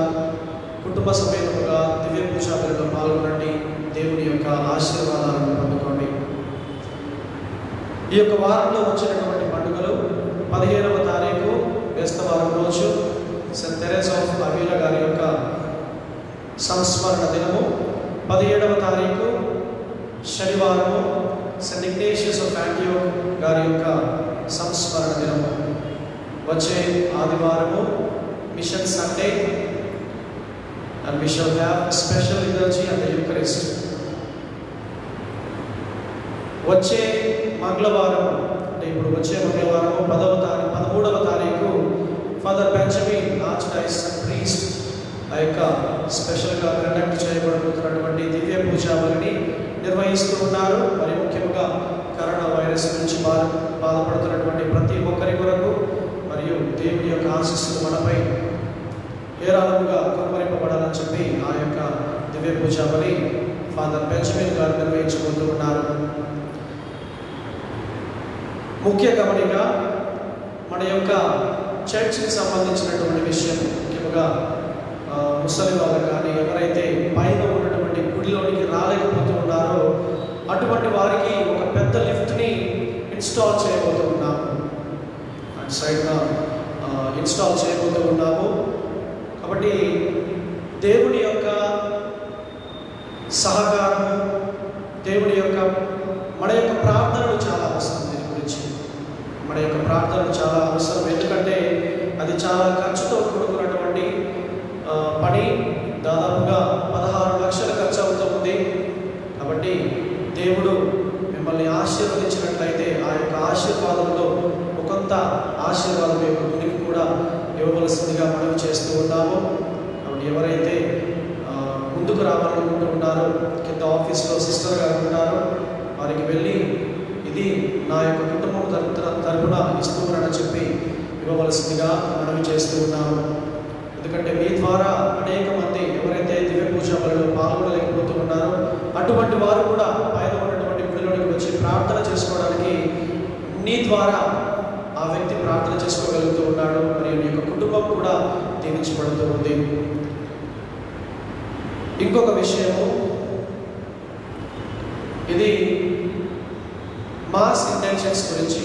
కుటుంబ సమేతముగా దివ్య పూజా బలిలో పాల్గొనండి. దేవుని యొక్క ఆశీర్వాదాలను పొందుకోండి. ఈ యొక్క వారంలో వచ్చినటువంటి పండుగలు 15వ తారీఖు బేస్తవారం రోజు సెయింట్ తెరేసా ఆఫ్ అవిలా గారి యొక్క సంస్మరణ దినము. 17వ తారీఖు శనివారము సెయింట్ ఇగ్నేషియస్ ఆఫ్ యాంటియోక్ గారి యొక్క సంస్మరణ దినము. వచ్చే ఆదివారము machine Sunday, and we shall have special liturgy and the Eucharist. వచ్చే మంగళవారం అంటే ఇప్పుడు వచ్చే మంగళవారం 13వ తారీఖు father Benjamin arch Dyson priest ఆ యొక్క స్పెషల్గా కండక్ట్ చేయబడుతున్నటువంటి దివ్య పూజా బలిని నిర్వహిస్తూ ఉన్నారు. మరి ముఖ్యంగా కరోనా వైరస్ నుంచి బాధపడుతున్నటువంటి ప్రతి ఒక్కరి కొరకు మరియు దేవుని యొక్క ఆశీస్సులు మనపై ఏరాళముగా కుమ్మరింపబడాలని చెప్పి ఆ యొక్క దివ్య పూజా బలి ఫాదర్ బెంజమిన్ గారు నిర్వహించబోతూ ఉన్నారు. ముఖ్య గమనిక, మన యొక్క చర్చ్కి సంబంధించినటువంటి విషయం, ముఖ్యంగా ముసలి వాళ్ళు కానీ ఎవరైతే పైన ఉన్నటువంటి గుడిలోనికి రాలేకపోతూ ఉన్నారో అటువంటి వారికి ఒక పెద్ద లిఫ్ట్ని ఇన్స్టాల్ చేయబోతూ ఉన్నాము. అటు సైడ్గా ఇన్స్టాల్ చేయబోతూ ఉన్నాము. కాబట్టి దేవుని యొక్క సహకారము, దేవుని యొక్క మన యొక్క ప్రార్థనలు చాలా అవసరం. దీని గురించి మన యొక్క ప్రార్థనలు చాలా అవసరం. ఎందుకంటే అది చాలా ఖర్చుతో కూడుకున్నటువంటి పని. దాదాపుగా 16 లక్షలు ఖర్చు అవుతుంది. కాబట్టి దేవుడు మిమ్మల్ని ఆశీర్వదించినట్లయితే ఆ యొక్క ఆశీర్వాదంలో కొంత ఆశీర్వాదం యొక్క గురికి కూడా ఇవ్వవలసిందిగా మనం చేస్తూ ఉన్నాము. కాబట్టి ఎవరైతే ముందుకు రావాలనుకుంటూ ఉన్నారో, కింద ఆఫీస్లో సిస్టర్ గారు ఉన్నారు, వారికి వెళ్ళి ఇది నా యొక్క కుటుంబం తరపున ఇస్తున్నానని చెప్పి ఇవ్వవలసిందిగా మనం చేస్తూ ఉన్నాము. ఎందుకంటే మీ ద్వారా అనేక మంది ఎవరైతే దివ్య పూజా బలిలో పాల్గొనలేకపోతూ ఉన్నారో అటువంటి వారు కూడా పైన ఉన్నటువంటి గుడిలోనికి వచ్చి ప్రార్థన చేసుకోవడానికి నీ ద్వారా ఆ వ్యక్తి ప్రార్థన చేసుకోగలుగుతూ ఉన్నాడు. మరియు నీ యొక్క కుటుంబం కూడా దీవించబడుతూ ఉంది. ఇంకొక విషయము, ఇది మాస్ ఇంటెన్షన్స్ గురించి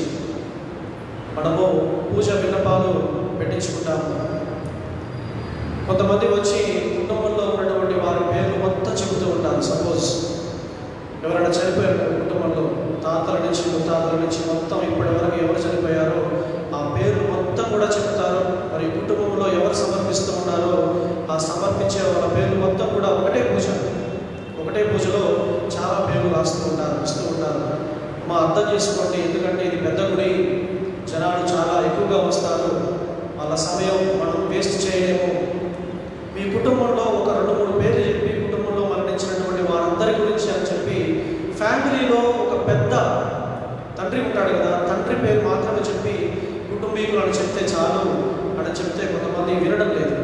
మనము పూజ విన్నపాలు పెట్టించుకుంటాము. కొంతమంది వచ్చి కుటుంబంలో ఉన్నటువంటి వారి పేర్లు మొత్తం చెబుతూ ఉంటారు. సపోజ్ ఎవరైనా చనిపోయారు కుటుంబంలో, తాతల నుంచి ముత్తాతల నుంచి మొత్తం ఇప్పటి వరకు ఎవరు చనిపోయారో ఆ పేరు మొత్తం కూడా చెప్తారు. మరి కుటుంబంలో ఎవరు సమర్పిస్తూ ఉన్నారో ఆ సమర్పించే వాళ్ళ పేర్లు మొత్తం కూడా ఒకటే పూజలో చాలా పేర్లు ఇస్తూ ఉంటారు. అర్థం చేసుకోండి, ఎందుకంటే ఇది పెద్ద గుడి, జనాలు చాలా ఎక్కువగా వస్తారు, వాళ్ళ సమయం మనం వేస్ట్ చేయలేము. మీ కుటుంబంలో ఒక 2-3 పేర్లు చెప్పి కుటుంబంలో మరణించినటువంటి వారందరి గురించి అని చెప్పి, ఫ్యామిలీలో ఒక పెద్ద తండ్రి ఉంటాడు కదా, తండ్రి పేరు మాత్రమే చెప్పి కుటుంబీకులు అని చెప్తే చాలు అని చెప్తే కొంతమంది వినడం లేదు.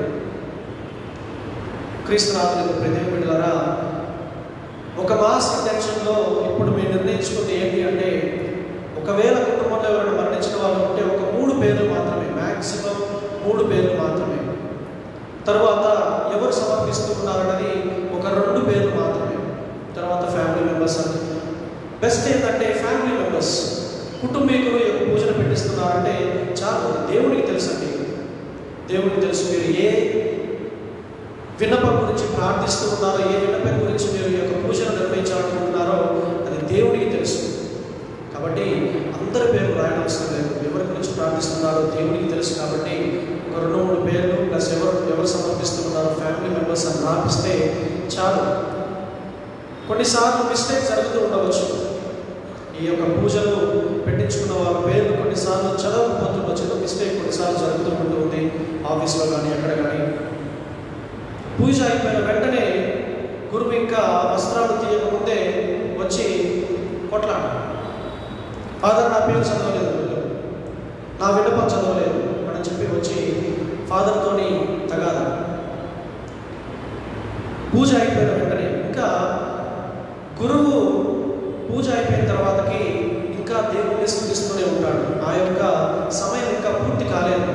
క్రీస్తునాథులకు ప్రతి బిడ్డలారా, ఒక మాస్ ఇంటెన్షన్లో ఇప్పుడు మీరు నిర్ణయించుకుంది ఏంటి అంటే, ఒకవేళ కుటుంబంలో ఎవరైనా మరణించిన వాళ్ళు ఉంటే ఒక 3 పేర్లు మాత్రమే, మ్యాక్సిమం 3 పేర్లు మాత్రమే. తర్వాత ఎవరు సమర్పిస్తున్నారన్నది ఒక 2 పేర్లు మాత్రమే. తర్వాత ఫ్యామిలీ మెంబర్స్ అని. బెస్ట్ ఏంటంటే ఫ్యామిలీ మెంబర్స్, కుటుంబీకులు యొక్క పూజలు పెట్టిస్తున్నారంటే చాలు. దేవుడికి తెలుసండి, దేవుడికి తెలుసు మీరు ఏ విన్నపం గురించి ప్రార్థిస్తూ ఉన్నారో, ఏ విన్నపం గురించి మీరు ఈ యొక్క పూజను నిర్వహించాలనుకుంటున్నారో అది దేవుడికి తెలుసు. కాబట్టి అందరి పేర్లు రాయడం అవసరం లేదు, ఎవరి గురించి ప్రార్థిస్తున్నారో దేవుడికి తెలుసు. కాబట్టి ఒక 2-3 పేర్లు ప్లస్ ఎవరు సమర్పిస్తున్నారో ఫ్యామిలీ మెంబర్స్ అని రాపిస్తే చాలు. కొన్నిసార్లు మిస్టేక్ జరుగుతూ ఉండవచ్చు. ఈ యొక్క పూజలు పెట్టించుకున్న వాళ్ళ పేర్లు కొన్నిసార్లు చదవకపోతుండొచ్చు, మిస్టేక్ కొన్నిసార్లు జరుగుతూ ఉంటుంది, ఆఫీస్లో కానీ ఎక్కడ కానీ. పూజ అయిపోయిన వెంటనే గురువు ఇంకా వస్త్రాలు తీయకముందే వచ్చి కొట్లాడ, ఫాదర్ నా పేరు చదవలేదు, నా విన్నపం చదవలేదు అని చెప్పి వచ్చి ఫాదర్తోని తగాద. పూజ అయిపోయిన వెంటనే ఇంకా గురువు పూజ అయిపోయిన తర్వాతకి ఇంకా దేవుడిని స్తుతిస్తూనే ఉంటాడు. ఆ యొక్క సమయం ఇంకా పూర్తి కాలేదు,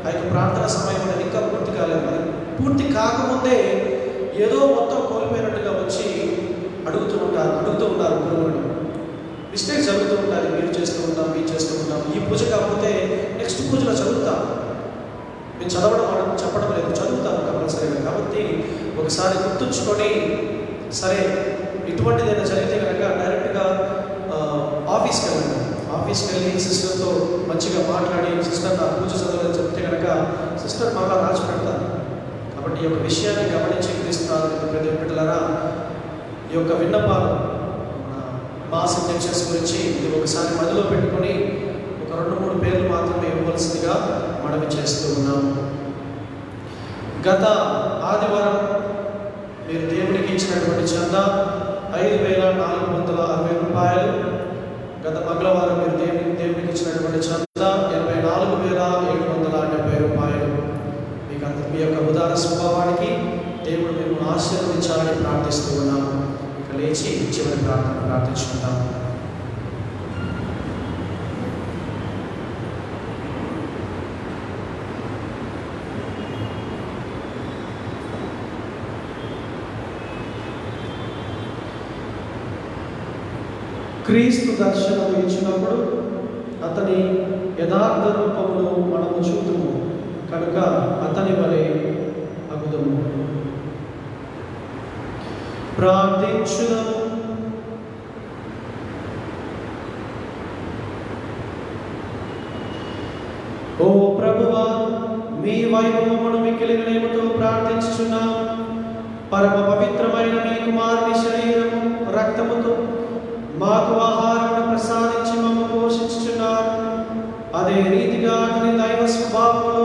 ఆ యొక్క ప్రార్థన సమయం అనేది ఇంకా పూర్తి కాలేదు. అది పూర్తి కాకముందే ఏదో మొత్తం కోల్పోయినట్టుగా వచ్చి అడుగుతూ ఉన్నారు గురువుని. మిస్టేక్ జరుగుతూ ఉంటారు, మీరు చేస్తూ ఉంటాం, మీరు చేస్తూ ఉంటాం. ఈ పూజ కాకపోతే నెక్స్ట్ పూజలో చదువుతాం. మేము చెప్పడం లేదు, చదువుతాను కంపల్సరీగా. కాబట్టి ఒకసారి గుర్తుంచుకొని, సరే ఇటువంటిదైనా జరిగితే కనుక డైరెక్ట్గా ఆఫీస్కి వెళ్ళండి. ఆఫీస్కి వెళ్ళి సిస్టర్తో మంచిగా మాట్లాడి, సిస్టర్ నా పూజ చదవాలని చెప్తే కనుక సిస్టర్ మళ్ళా రాసి పెడతారు. కాబట్టి ఈ యొక్క విషయాన్ని గమనించి క్రీస్తున్నారు ప్రతి బిడ్డలారా. ఈ యొక్క విన్నపాలు మాస్ ఇంజెక్షన్స్ గురించి ఇది ఒకసారి మదిలో పెట్టుకొని ఒక 2-3 పేర్లు మాత్రమే ఇవ్వవలసిందిగా మనవి చేస్తూ ఉన్నాం. గత ఆదివారం మీరు దేవునికి ఇచ్చినటువంటి చందా 5,460 రూపాయలు. గత మంగళవారం మీరు దేవునికి ఇచ్చినటువంటి చందా 84,770 రూపాయలు. మీ యొక్క ఉదార స్వభావానికి దేవుడు మిమ్మల్ని ఆశీర్వదించాలని ప్రార్థిస్తూ ఉన్నాము. ఇక లేచి చివరి ప్రార్థించుకుంటాం. క్రీస్తు దర్శనం ఇచ్చినప్పుడు అతని యథార్థ రూపమును మనము చూద్దుము కనుక అతని వలె అగుదుము. ప్రార్థించుదాము. ఓ ప్రభువా, మీ వైభవమును మిక్కిలి వినయముతో ప్రార్థించుచున్నాము. పరమ పవిత్రమైన మీ కుమారుని శరీరము రక్తముతో మాకు ఆహారమును ప్రసాదించి మమ్ము పోషించుచున్నారు. అదే రీతిగా అతని దైవ స్వభావములో